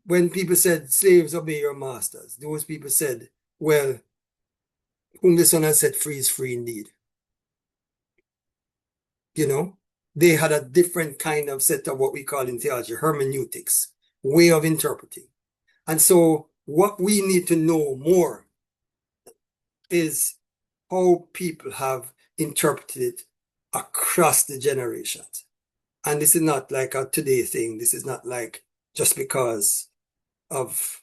when people said, slaves, obey your masters, those people said, well, whom the Son has set free is free indeed. You know, they had a different kind of set of what we call in theology, hermeneutics, way of interpreting. And so what we need to know more is how people have interpreted it across the generations. And this is not like a today thing. This is not like just because of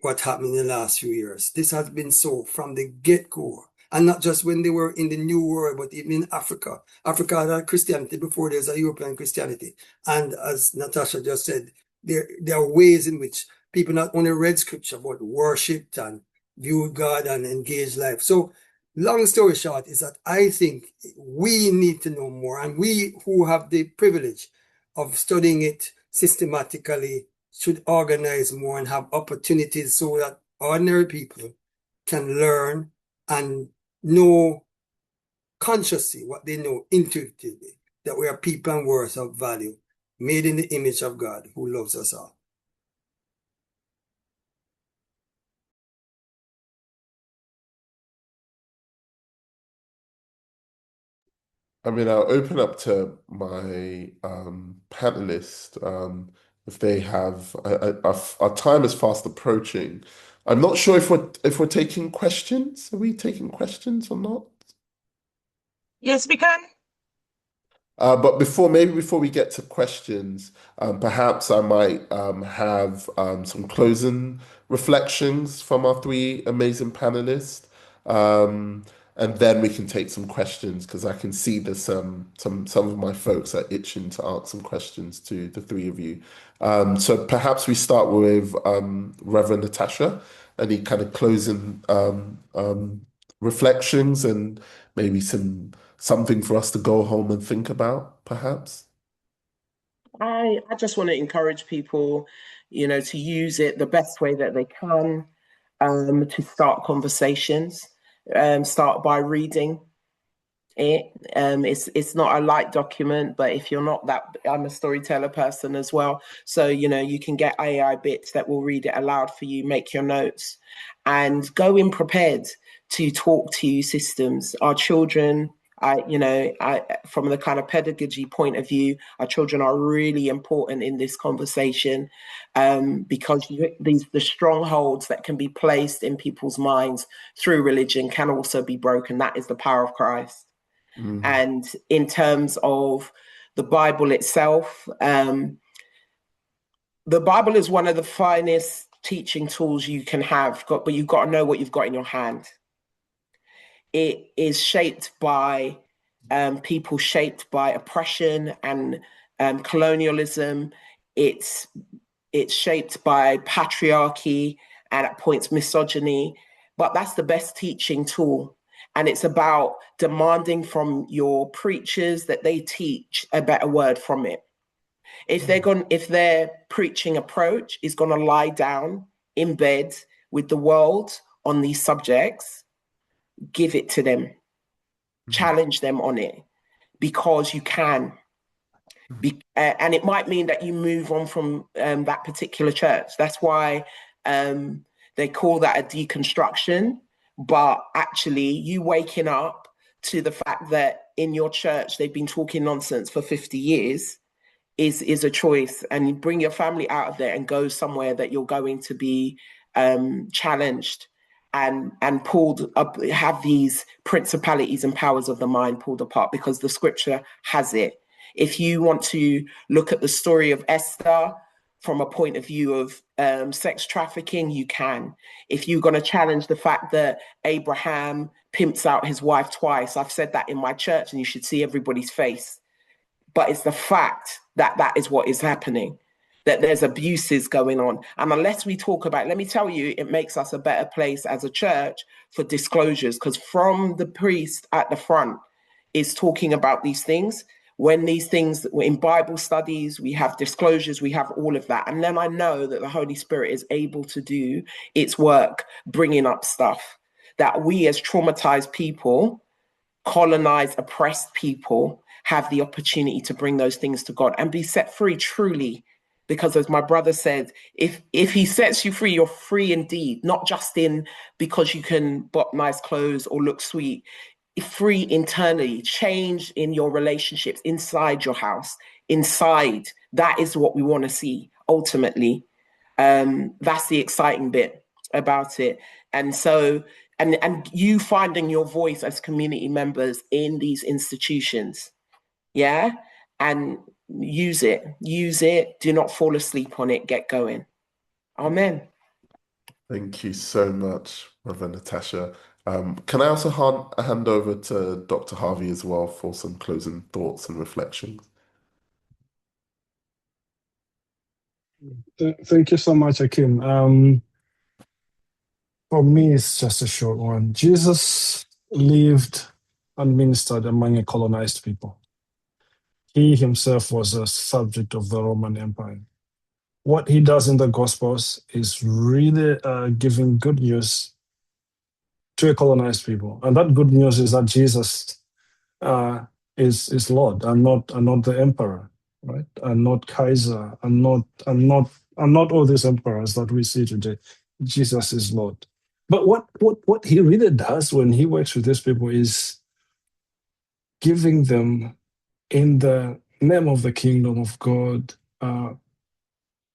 what happened in the last few years. This has been so from the get-go. And not just when they were in the New World, but even in Africa. Africa had a Christianity before there's a European Christianity. And as Natasha just said, there are ways in which people not only read scripture, but worshipped and viewed God and engaged life. So long story short is that I think we need to know more. And we who have the privilege of studying it systematically should organize more and have opportunities so that ordinary people can learn and know consciously what they know intuitively, that we are people and worth of value, made in the image of God who loves us all. I mean, I'll open up to my panelists if they have. Our time is fast approaching. I'm not sure if we're taking questions. Are we taking questions or not? Yes, we can. But before we get to questions, perhaps I might have some closing reflections from our three amazing panelists, and then we can take some questions because I can see that some of my folks are itching to ask some questions to the three of you. So perhaps we start with Reverend Natasha. Any kind of closing reflections and maybe something for us to go home and think about, perhaps? I just want to encourage people, to use it the best way that they can, to start conversations. Start by reading it. It's not a light document, but if you're not that, I'm a storyteller person as well. So, you can get AI bits that will read it aloud for you, make your notes, and go in prepared to talk to systems. Our children, from the kind of pedagogy point of view, our children are really important in this conversation, because the strongholds that can be placed in people's minds through religion can also be broken. That is the power of Christ. And in terms of the Bible itself, the Bible is one of the finest teaching tools you can have, but you've got to know what you've got in your hand. It is shaped by people shaped by oppression and colonialism. It's shaped by patriarchy and at points misogyny, but that's the best teaching tool. And it's about demanding from your preachers that they teach a better word from it. If their preaching approach is going to lie down in bed with the world on these subjects, give it to them, challenge them on it, because you can. And it might mean that you move on from that particular church. That's why they call that a deconstruction. But actually, you waking up to the fact that in your church they've been talking nonsense for 50 years is a choice. And you bring your family out of there and go somewhere that you're going to be challenged and pulled up, have these principalities and powers of the mind pulled apart, because the scripture has it. If you want to look at the story of Esther from a point of view of sex trafficking, you can. If you're going to challenge the fact that Abraham pimps out his wife twice, I've said that in my church and you should see everybody's face. But it's the fact that that is what is happening, that there's abuses going on. And unless we talk about it, let me tell you, it makes us a better place as a church for disclosures, because from the priest at the front is talking about these things. When these things in Bible studies, we have disclosures, we have all of that. And then I know that the Holy Spirit is able to do its work, bringing up stuff that we as traumatized people, colonized, oppressed people, have the opportunity to bring those things to God and be set free truly. Because as my brother said, if he sets you free, you're free indeed, not just in because you can buy nice clothes or look sweet. Free internally, change in your relationships inside your house, inside. That is what we want to see ultimately. That's the exciting bit about it. And so, and you finding your voice as community members in these institutions, yeah, and use it. Do not fall asleep on it. Get going. Amen. Thank you so much, Reverend Natasha. Can I also hand over to Dr. Harvey as well for some closing thoughts and reflections? Thank you so much, Akeem. For me, it's just a short one. Jesus lived and ministered among a colonized people. He himself was a subject of the Roman Empire. What he does in the Gospels is really giving good news to a colonized people, and that good news is that Jesus is Lord, and not the emperor, right? And not Kaiser, and not all these emperors that we see today. Jesus is Lord. But what he really does when he works with these people is giving them, in the name of the kingdom of God, a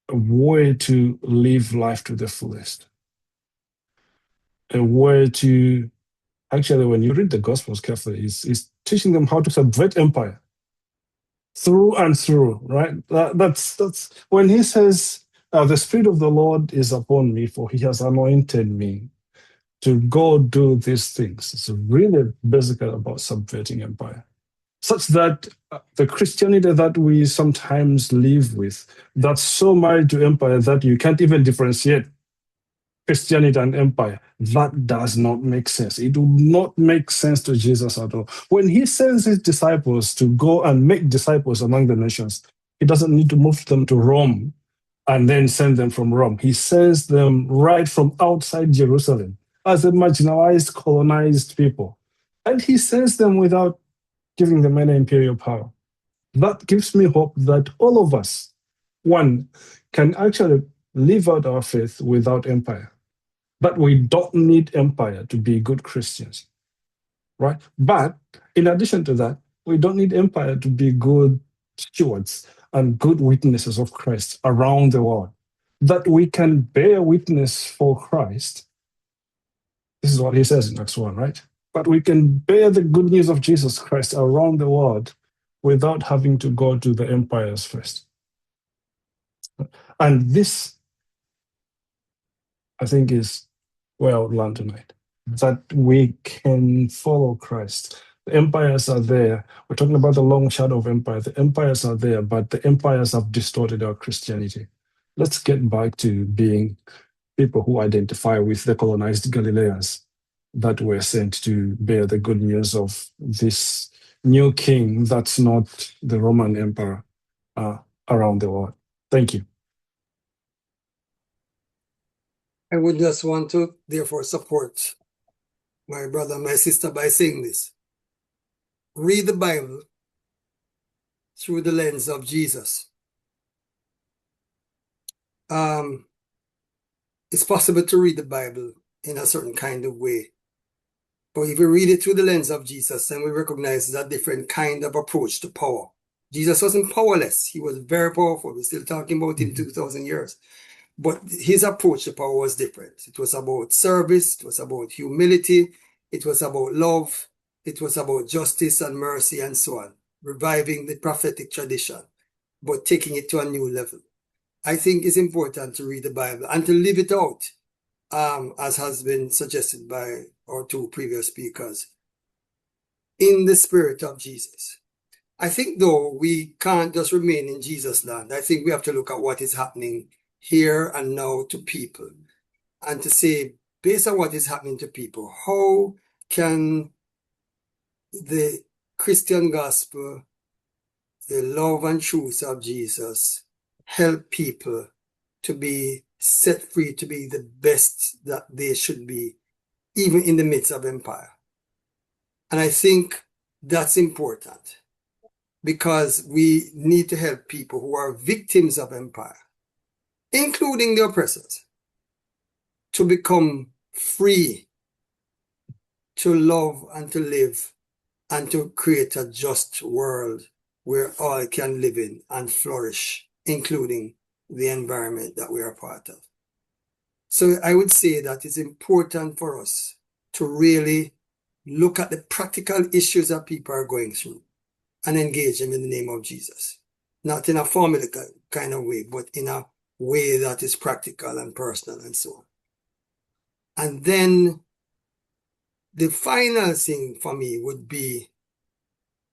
way to live life to the fullest. A way to, actually, when you read the Gospels carefully, is teaching them how to subvert empire through and through, right? That's when he says, the Spirit of the Lord is upon me, for he has anointed me to go do these things. It's really basically about subverting empire, such that the Christianity that we sometimes live with, that's so married to empire that you can't even differentiate Christianity and empire, that does not make sense. It would not make sense to Jesus at all. When he sends his disciples to go and make disciples among the nations, he doesn't need to move them to Rome and then send them from Rome. He sends them right from outside Jerusalem as a marginalized, colonized people. And he sends them without giving them any imperial power. That gives me hope that all of us, one, can actually live out our faith without empire. But we don't need empire to be good Christians, right? But in addition to that, we don't need empire to be good stewards and good witnesses of Christ around the world. That we can bear witness for Christ. This is what he says in Acts 1, right? But we can bear the good news of Jesus Christ around the world without having to go to the empires first. And this, I think, is where I would land tonight, that we can follow Christ. The empires are there. We're talking about the long shadow of empire. The empires are there, but the empires have distorted our Christianity. Let's get back to being people who identify with the colonized Galileans that were sent to bear the good news of this new king that's not the Roman emperor around the world. Thank you. I would just want to therefore support my brother and my sister by saying this. Read the Bible through the lens of Jesus. It's possible to read the Bible in a certain kind of way. But if we read it through the lens of Jesus, then we recognize a different kind of approach to power. Jesus wasn't powerless. He was very powerful. We're still talking about him 2,000 years. But his approach to power was different. It was about service. It was about humility. It was about love. It was about justice and mercy and so on. Reviving the prophetic tradition, but taking it to a new level. I think it's important to read the Bible and to live it out, as has been suggested by our two previous speakers, in the spirit of Jesus. I think, though, we can't just remain in Jesus' land. I think we have to look at what is happening here and now to people and to say, based on what is happening to people, how can the Christian gospel, the love and truth of Jesus, help people to be set free, to be the best that they should be, even in the midst of empire? And I think that's important because we need to help people who are victims of empire, including the oppressors, to become free, to love and to live, and to create a just world where all can live in and flourish, including the environment that we are part of. So I would say that it's important for us to really look at the practical issues that people are going through and engage them in the name of Jesus. Not in a formula kind of way, but in a way that is practical and personal and so on. And then the final thing for me would be,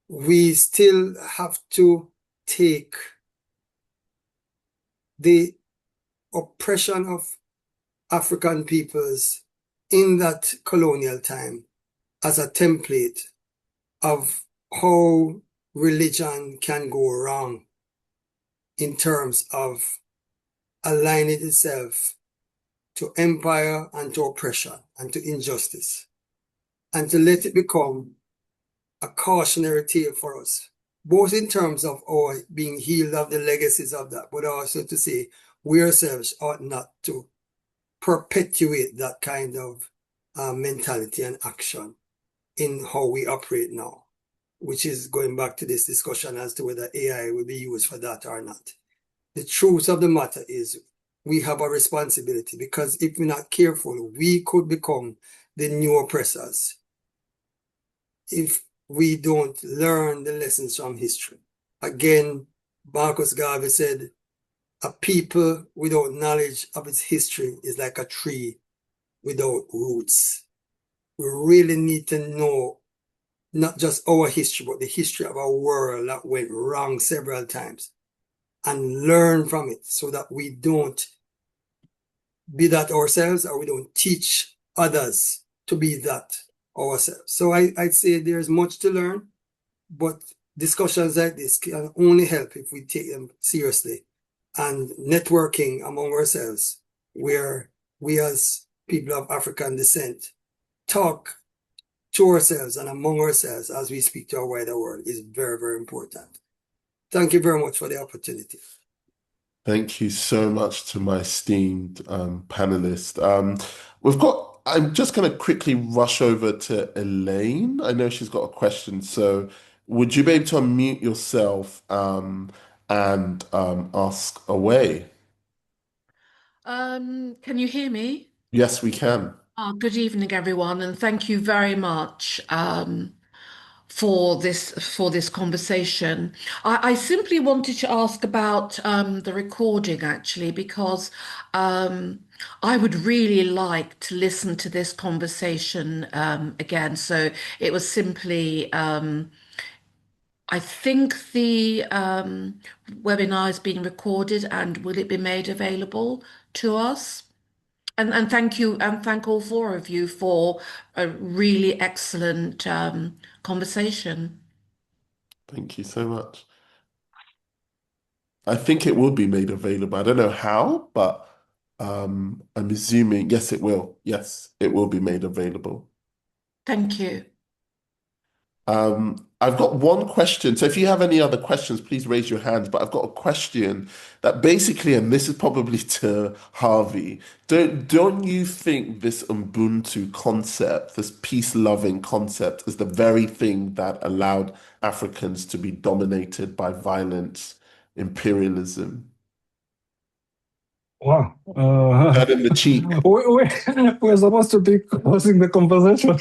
we still have to take the oppression of African peoples in that colonial time as a template of how religion can go wrong in terms of aligning itself to empire and to oppression and to injustice, and to let it become a cautionary tale for us, both in terms of our being healed of the legacies of that, but also to say we ourselves ought not to perpetuate that kind of mentality and action in how we operate now, which is going back to this discussion as to whether AI will be used for that or not. The truth of the matter is we have a responsibility, because if we're not careful, we could become the new oppressors if we don't learn the lessons from history. Again, Marcus Garvey said, a people without knowledge of its history is like a tree without roots. We really need to know not just our history, but the history of our world that went wrong several times, and learn from it so that we don't be that ourselves, or we don't teach others to be that ourselves. So I'd say there's much to learn, but discussions like this can only help if we take them seriously, and networking among ourselves, where we as people of African descent talk to ourselves and among ourselves as we speak to our wider world, is very, very important. Thank you very much for the opportunity. Thank you so much to my esteemed panelist. I'm just going to quickly rush over to Elaine. I know she's got a question, so would you be able to unmute yourself and ask away? Can you hear me? Yes, we can. Good evening, everyone, and thank you very much for this conversation. I simply wanted to ask about the recording, actually, because I would really like to listen to this conversation again. So it was simply, I think the webinar is being recorded, and will it be made available to us? And thank you, and thank all four of you for a really excellent conversation. Thank you so much. I think it will be made available. I don't know how, but I'm assuming yes, it will. Yes, it will be made available. Thank you. I've got one question. So if you have any other questions, please raise your hands. But I've got a question that basically, and this is probably to Harvey, don't you think this Ubuntu concept, this peace-loving concept, is the very thing that allowed Africans to be dominated by violence, imperialism? Wow. That in the cheek. We're supposed to be closing the conversation.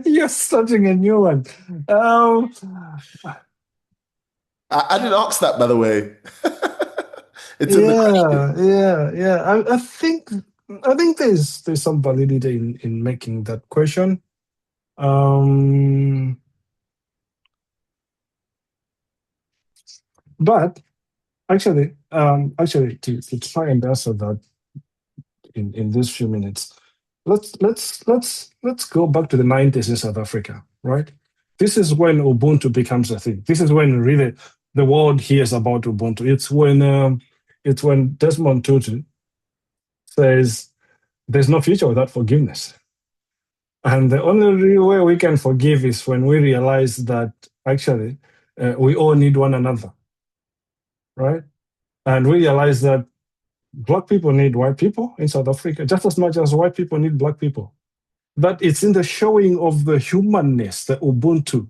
You're starting a new one. Um, I didn't ask that, by the way. It's in the question. yeah. I think there's some validity in making that question. But actually, to try and answer that in these few minutes, let's go back to the 90s in South Africa, right? This is when Ubuntu becomes a thing. This is when really the world hears about Ubuntu. It's when Desmond Tutu says there's no future without forgiveness. And the only real way we can forgive is when we realize that actually we all need one another, right? And we realize that Black people need white people in South Africa just as much as white people need Black people. But it's in the showing of the humanness, the Ubuntu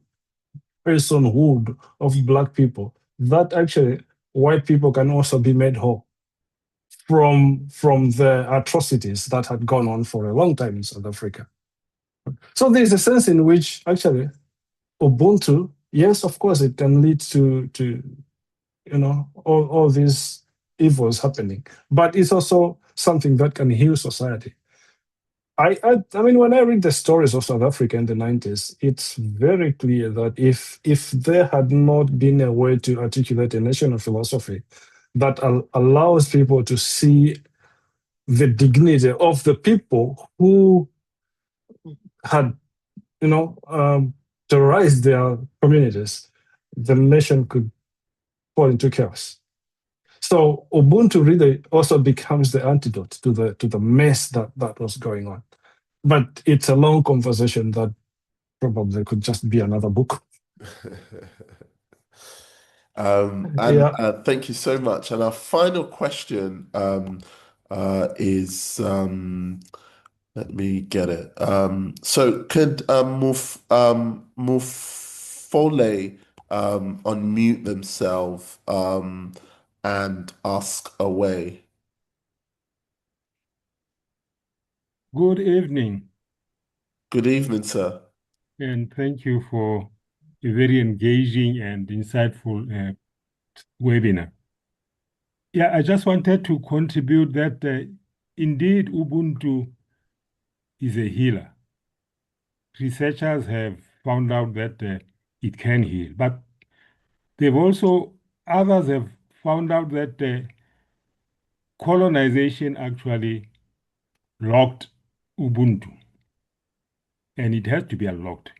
personhood of Black people, that actually white people can also be made whole from the atrocities that had gone on for a long time in South Africa. So there's a sense in which actually Ubuntu, yes, of course, it can lead to all these evils happening, but it's also something that can heal society. I mean, when I read the stories of South Africa in the 90s, it's very clear that if there had not been a way to articulate a national philosophy that allows people to see the dignity of the people who had, terrorized their communities, the nation could fall into chaos. So Ubuntu really also becomes the antidote to the mess that was going on. But it's a long conversation that probably could just be another book. Thank you so much. And our final question is let me get it. So could Mufole unmute themselves and ask away? Good evening, Good evening, sir. and thank you for a very engaging and insightful webinar. Yeah, I just wanted to contribute that indeed Ubuntu is a healer. Researchers have found out that it can heal, but others have found out that colonization actually locked Ubuntu, and it has to be unlocked.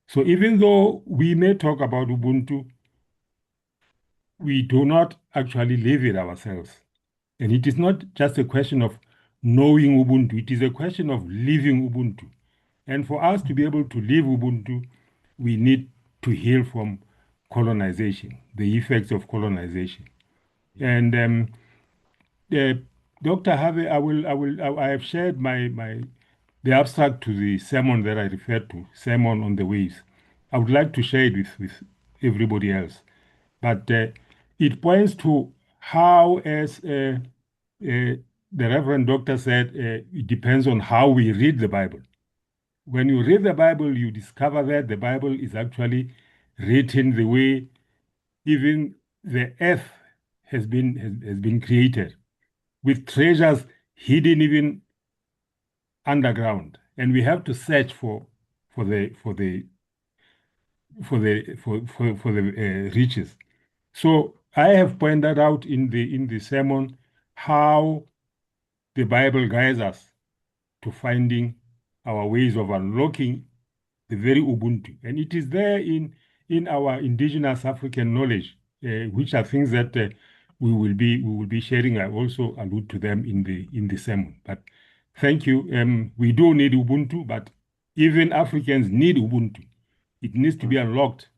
So even though we may talk about Ubuntu, we do not actually live it ourselves. And it is not just a question of knowing Ubuntu, it is a question of living Ubuntu. And for us to be able to live Ubuntu, we need to heal from colonization, the effects of colonization. And Dr. Harvey, I have shared the abstract to the sermon that I referred to, Sermon on the Waves. I would like to share it with everybody else. But it points to how, as the Reverend Doctor said, it depends on how we read the Bible. When you read the Bible, you discover that the Bible is actually written the way even the earth has been created, with treasures hidden even underground, and we have to search for the riches. So I have pointed out in the sermon how the Bible guides us to finding our ways of unlocking the very Ubuntu, and it is there in our indigenous African knowledge, which are things that we will be sharing. I also allude to them in the sermon. But thank you. We do need Ubuntu, but even Africans need Ubuntu. It needs to be unlocked,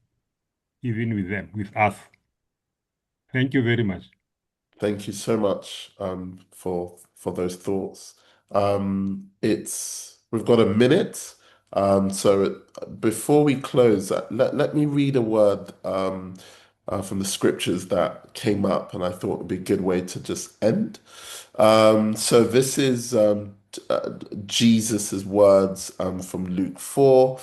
even with them, with us. Thank you very much. Thank you so much for those thoughts. We've got a minute. Before we close, let me read a word from the scriptures that came up, and I thought it would be a good way to just end. So this is Jesus's words from Luke 4.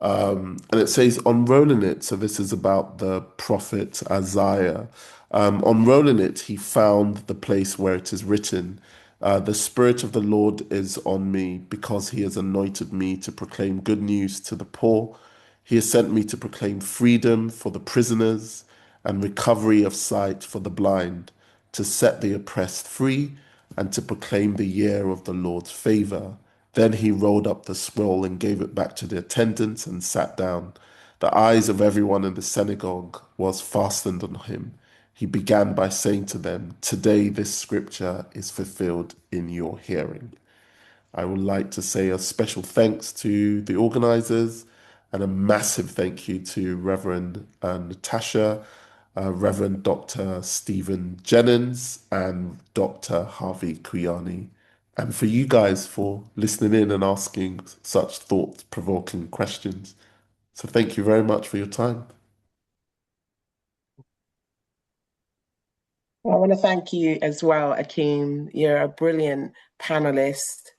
And it says, on rolling it, so this is about the prophet Isaiah. On rolling it, he found the place where it is written, the Spirit of the Lord is on me, because he has anointed me to proclaim good news to the poor. He has sent me to proclaim freedom for the prisoners and recovery of sight for the blind, to set the oppressed free, and to proclaim the year of the Lord's favor. Then he rolled up the scroll and gave it back to the attendants and sat down. The eyes of everyone in the synagogue was fastened on him. He began by saying to them, today this scripture is fulfilled in your hearing. I would like to say a special thanks to the organizers and a massive thank you to Reverend Natasha, Reverend Dr. Stephen Jennings, and Dr. Harvey Kwiyani, and for you guys for listening in and asking such thought-provoking questions. So thank you very much for your time. I want to thank you as well, Akeem. You're a brilliant panelist,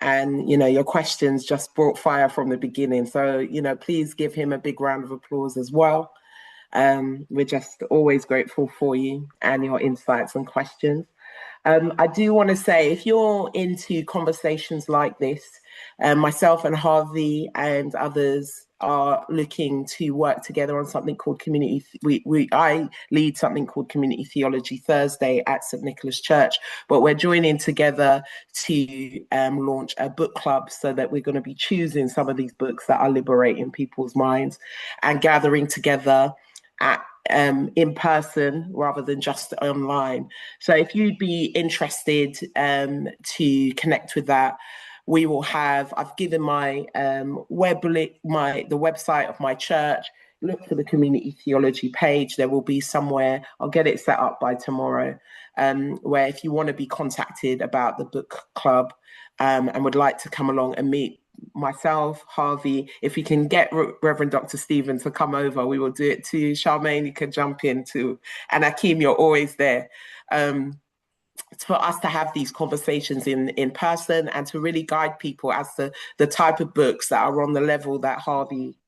and your questions just brought fire from the beginning. So please give him a big round of applause as well. We're just always grateful for you and your insights and questions. I do want to say, if you're into conversations like this, myself and Harvey and others are looking to work together on something called community. I lead something called Community Theology Thursday at St. Nicholas Church, but we're joining together to launch a book club, so that we're going to be choosing some of these books that are liberating people's minds and gathering together in person rather than just online. So if you'd be interested to connect with that, we will have, I've given my the website of my church. Look for the community theology page. There will be somewhere, I'll get it set up by tomorrow, where if you want to be contacted about the book club and would like to come along and meet myself, Harvey, if we can get Reverend Dr. Stephen to come over, we will do it too. Charmaine, you can jump in too. And Akeem, you're always there. For us to have these conversations in person and to really guide people as to the type of books that are on the level that Harvey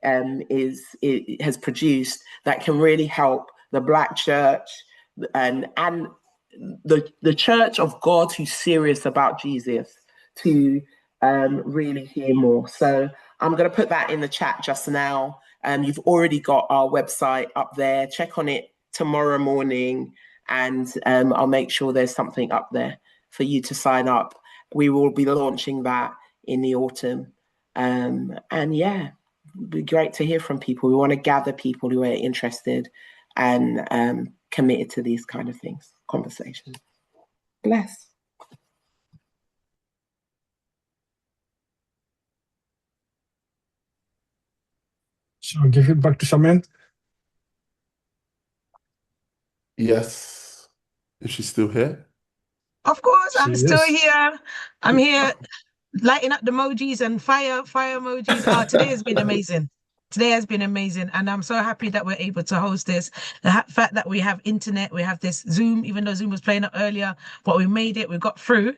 has produced, that can really help the Black church and the church of God who's serious about Jesus to really hear more. So I'm going to put that in the chat just now. You've already got our website up there. Check on it tomorrow morning, and I'll make sure there's something up there for you to sign up. We will be launching that in the autumn. And yeah, it'd be great to hear from people. We want to gather people who are interested and committed to these kind of things, conversations. Bless. Shall I give it back to Charmaine? Yes. Is she still here? Of course, I'm She still is. here. I'm here lighting up the emojis and fire emojis. Oh, today has been amazing. Today has been amazing, and I'm so happy that we're able to host this. The fact that we have internet, we have this Zoom, even though Zoom was playing up earlier, but we made it, we got through.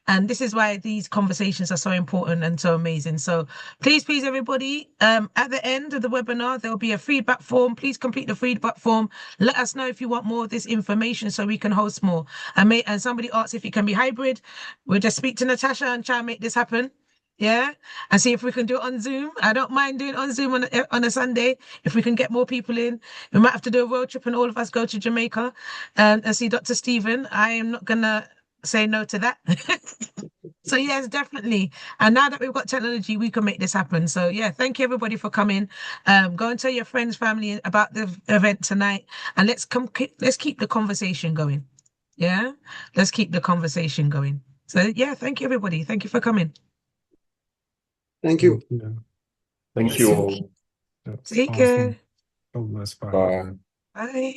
And this is why these conversations are so important and so amazing. So please, everybody, at the end of the webinar, there'll be a feedback form. Please complete the feedback form. Let us know if you want more of this information so we can host more. And somebody asked if it can be hybrid. We'll just speak to Natasha and try and make this happen. Yeah, and see if we can do it on Zoom. I don't mind doing it on Zoom on a Sunday if we can get more people in. We might have to do a road trip and all of us go to Jamaica and see Dr. Stephen. I am not gonna say no to that. So yes, definitely. And now that we've got technology, we can make this happen. So yeah, thank you everybody for coming. Go and tell your friends, family about the event tonight, and let's keep the conversation going. Yeah, let's keep the conversation going. So yeah, thank you everybody. Thank you for coming. Thank you. Yeah. Thank you all. Yeah. Take Awesome. care. God bless. Bye. Bye. Bye.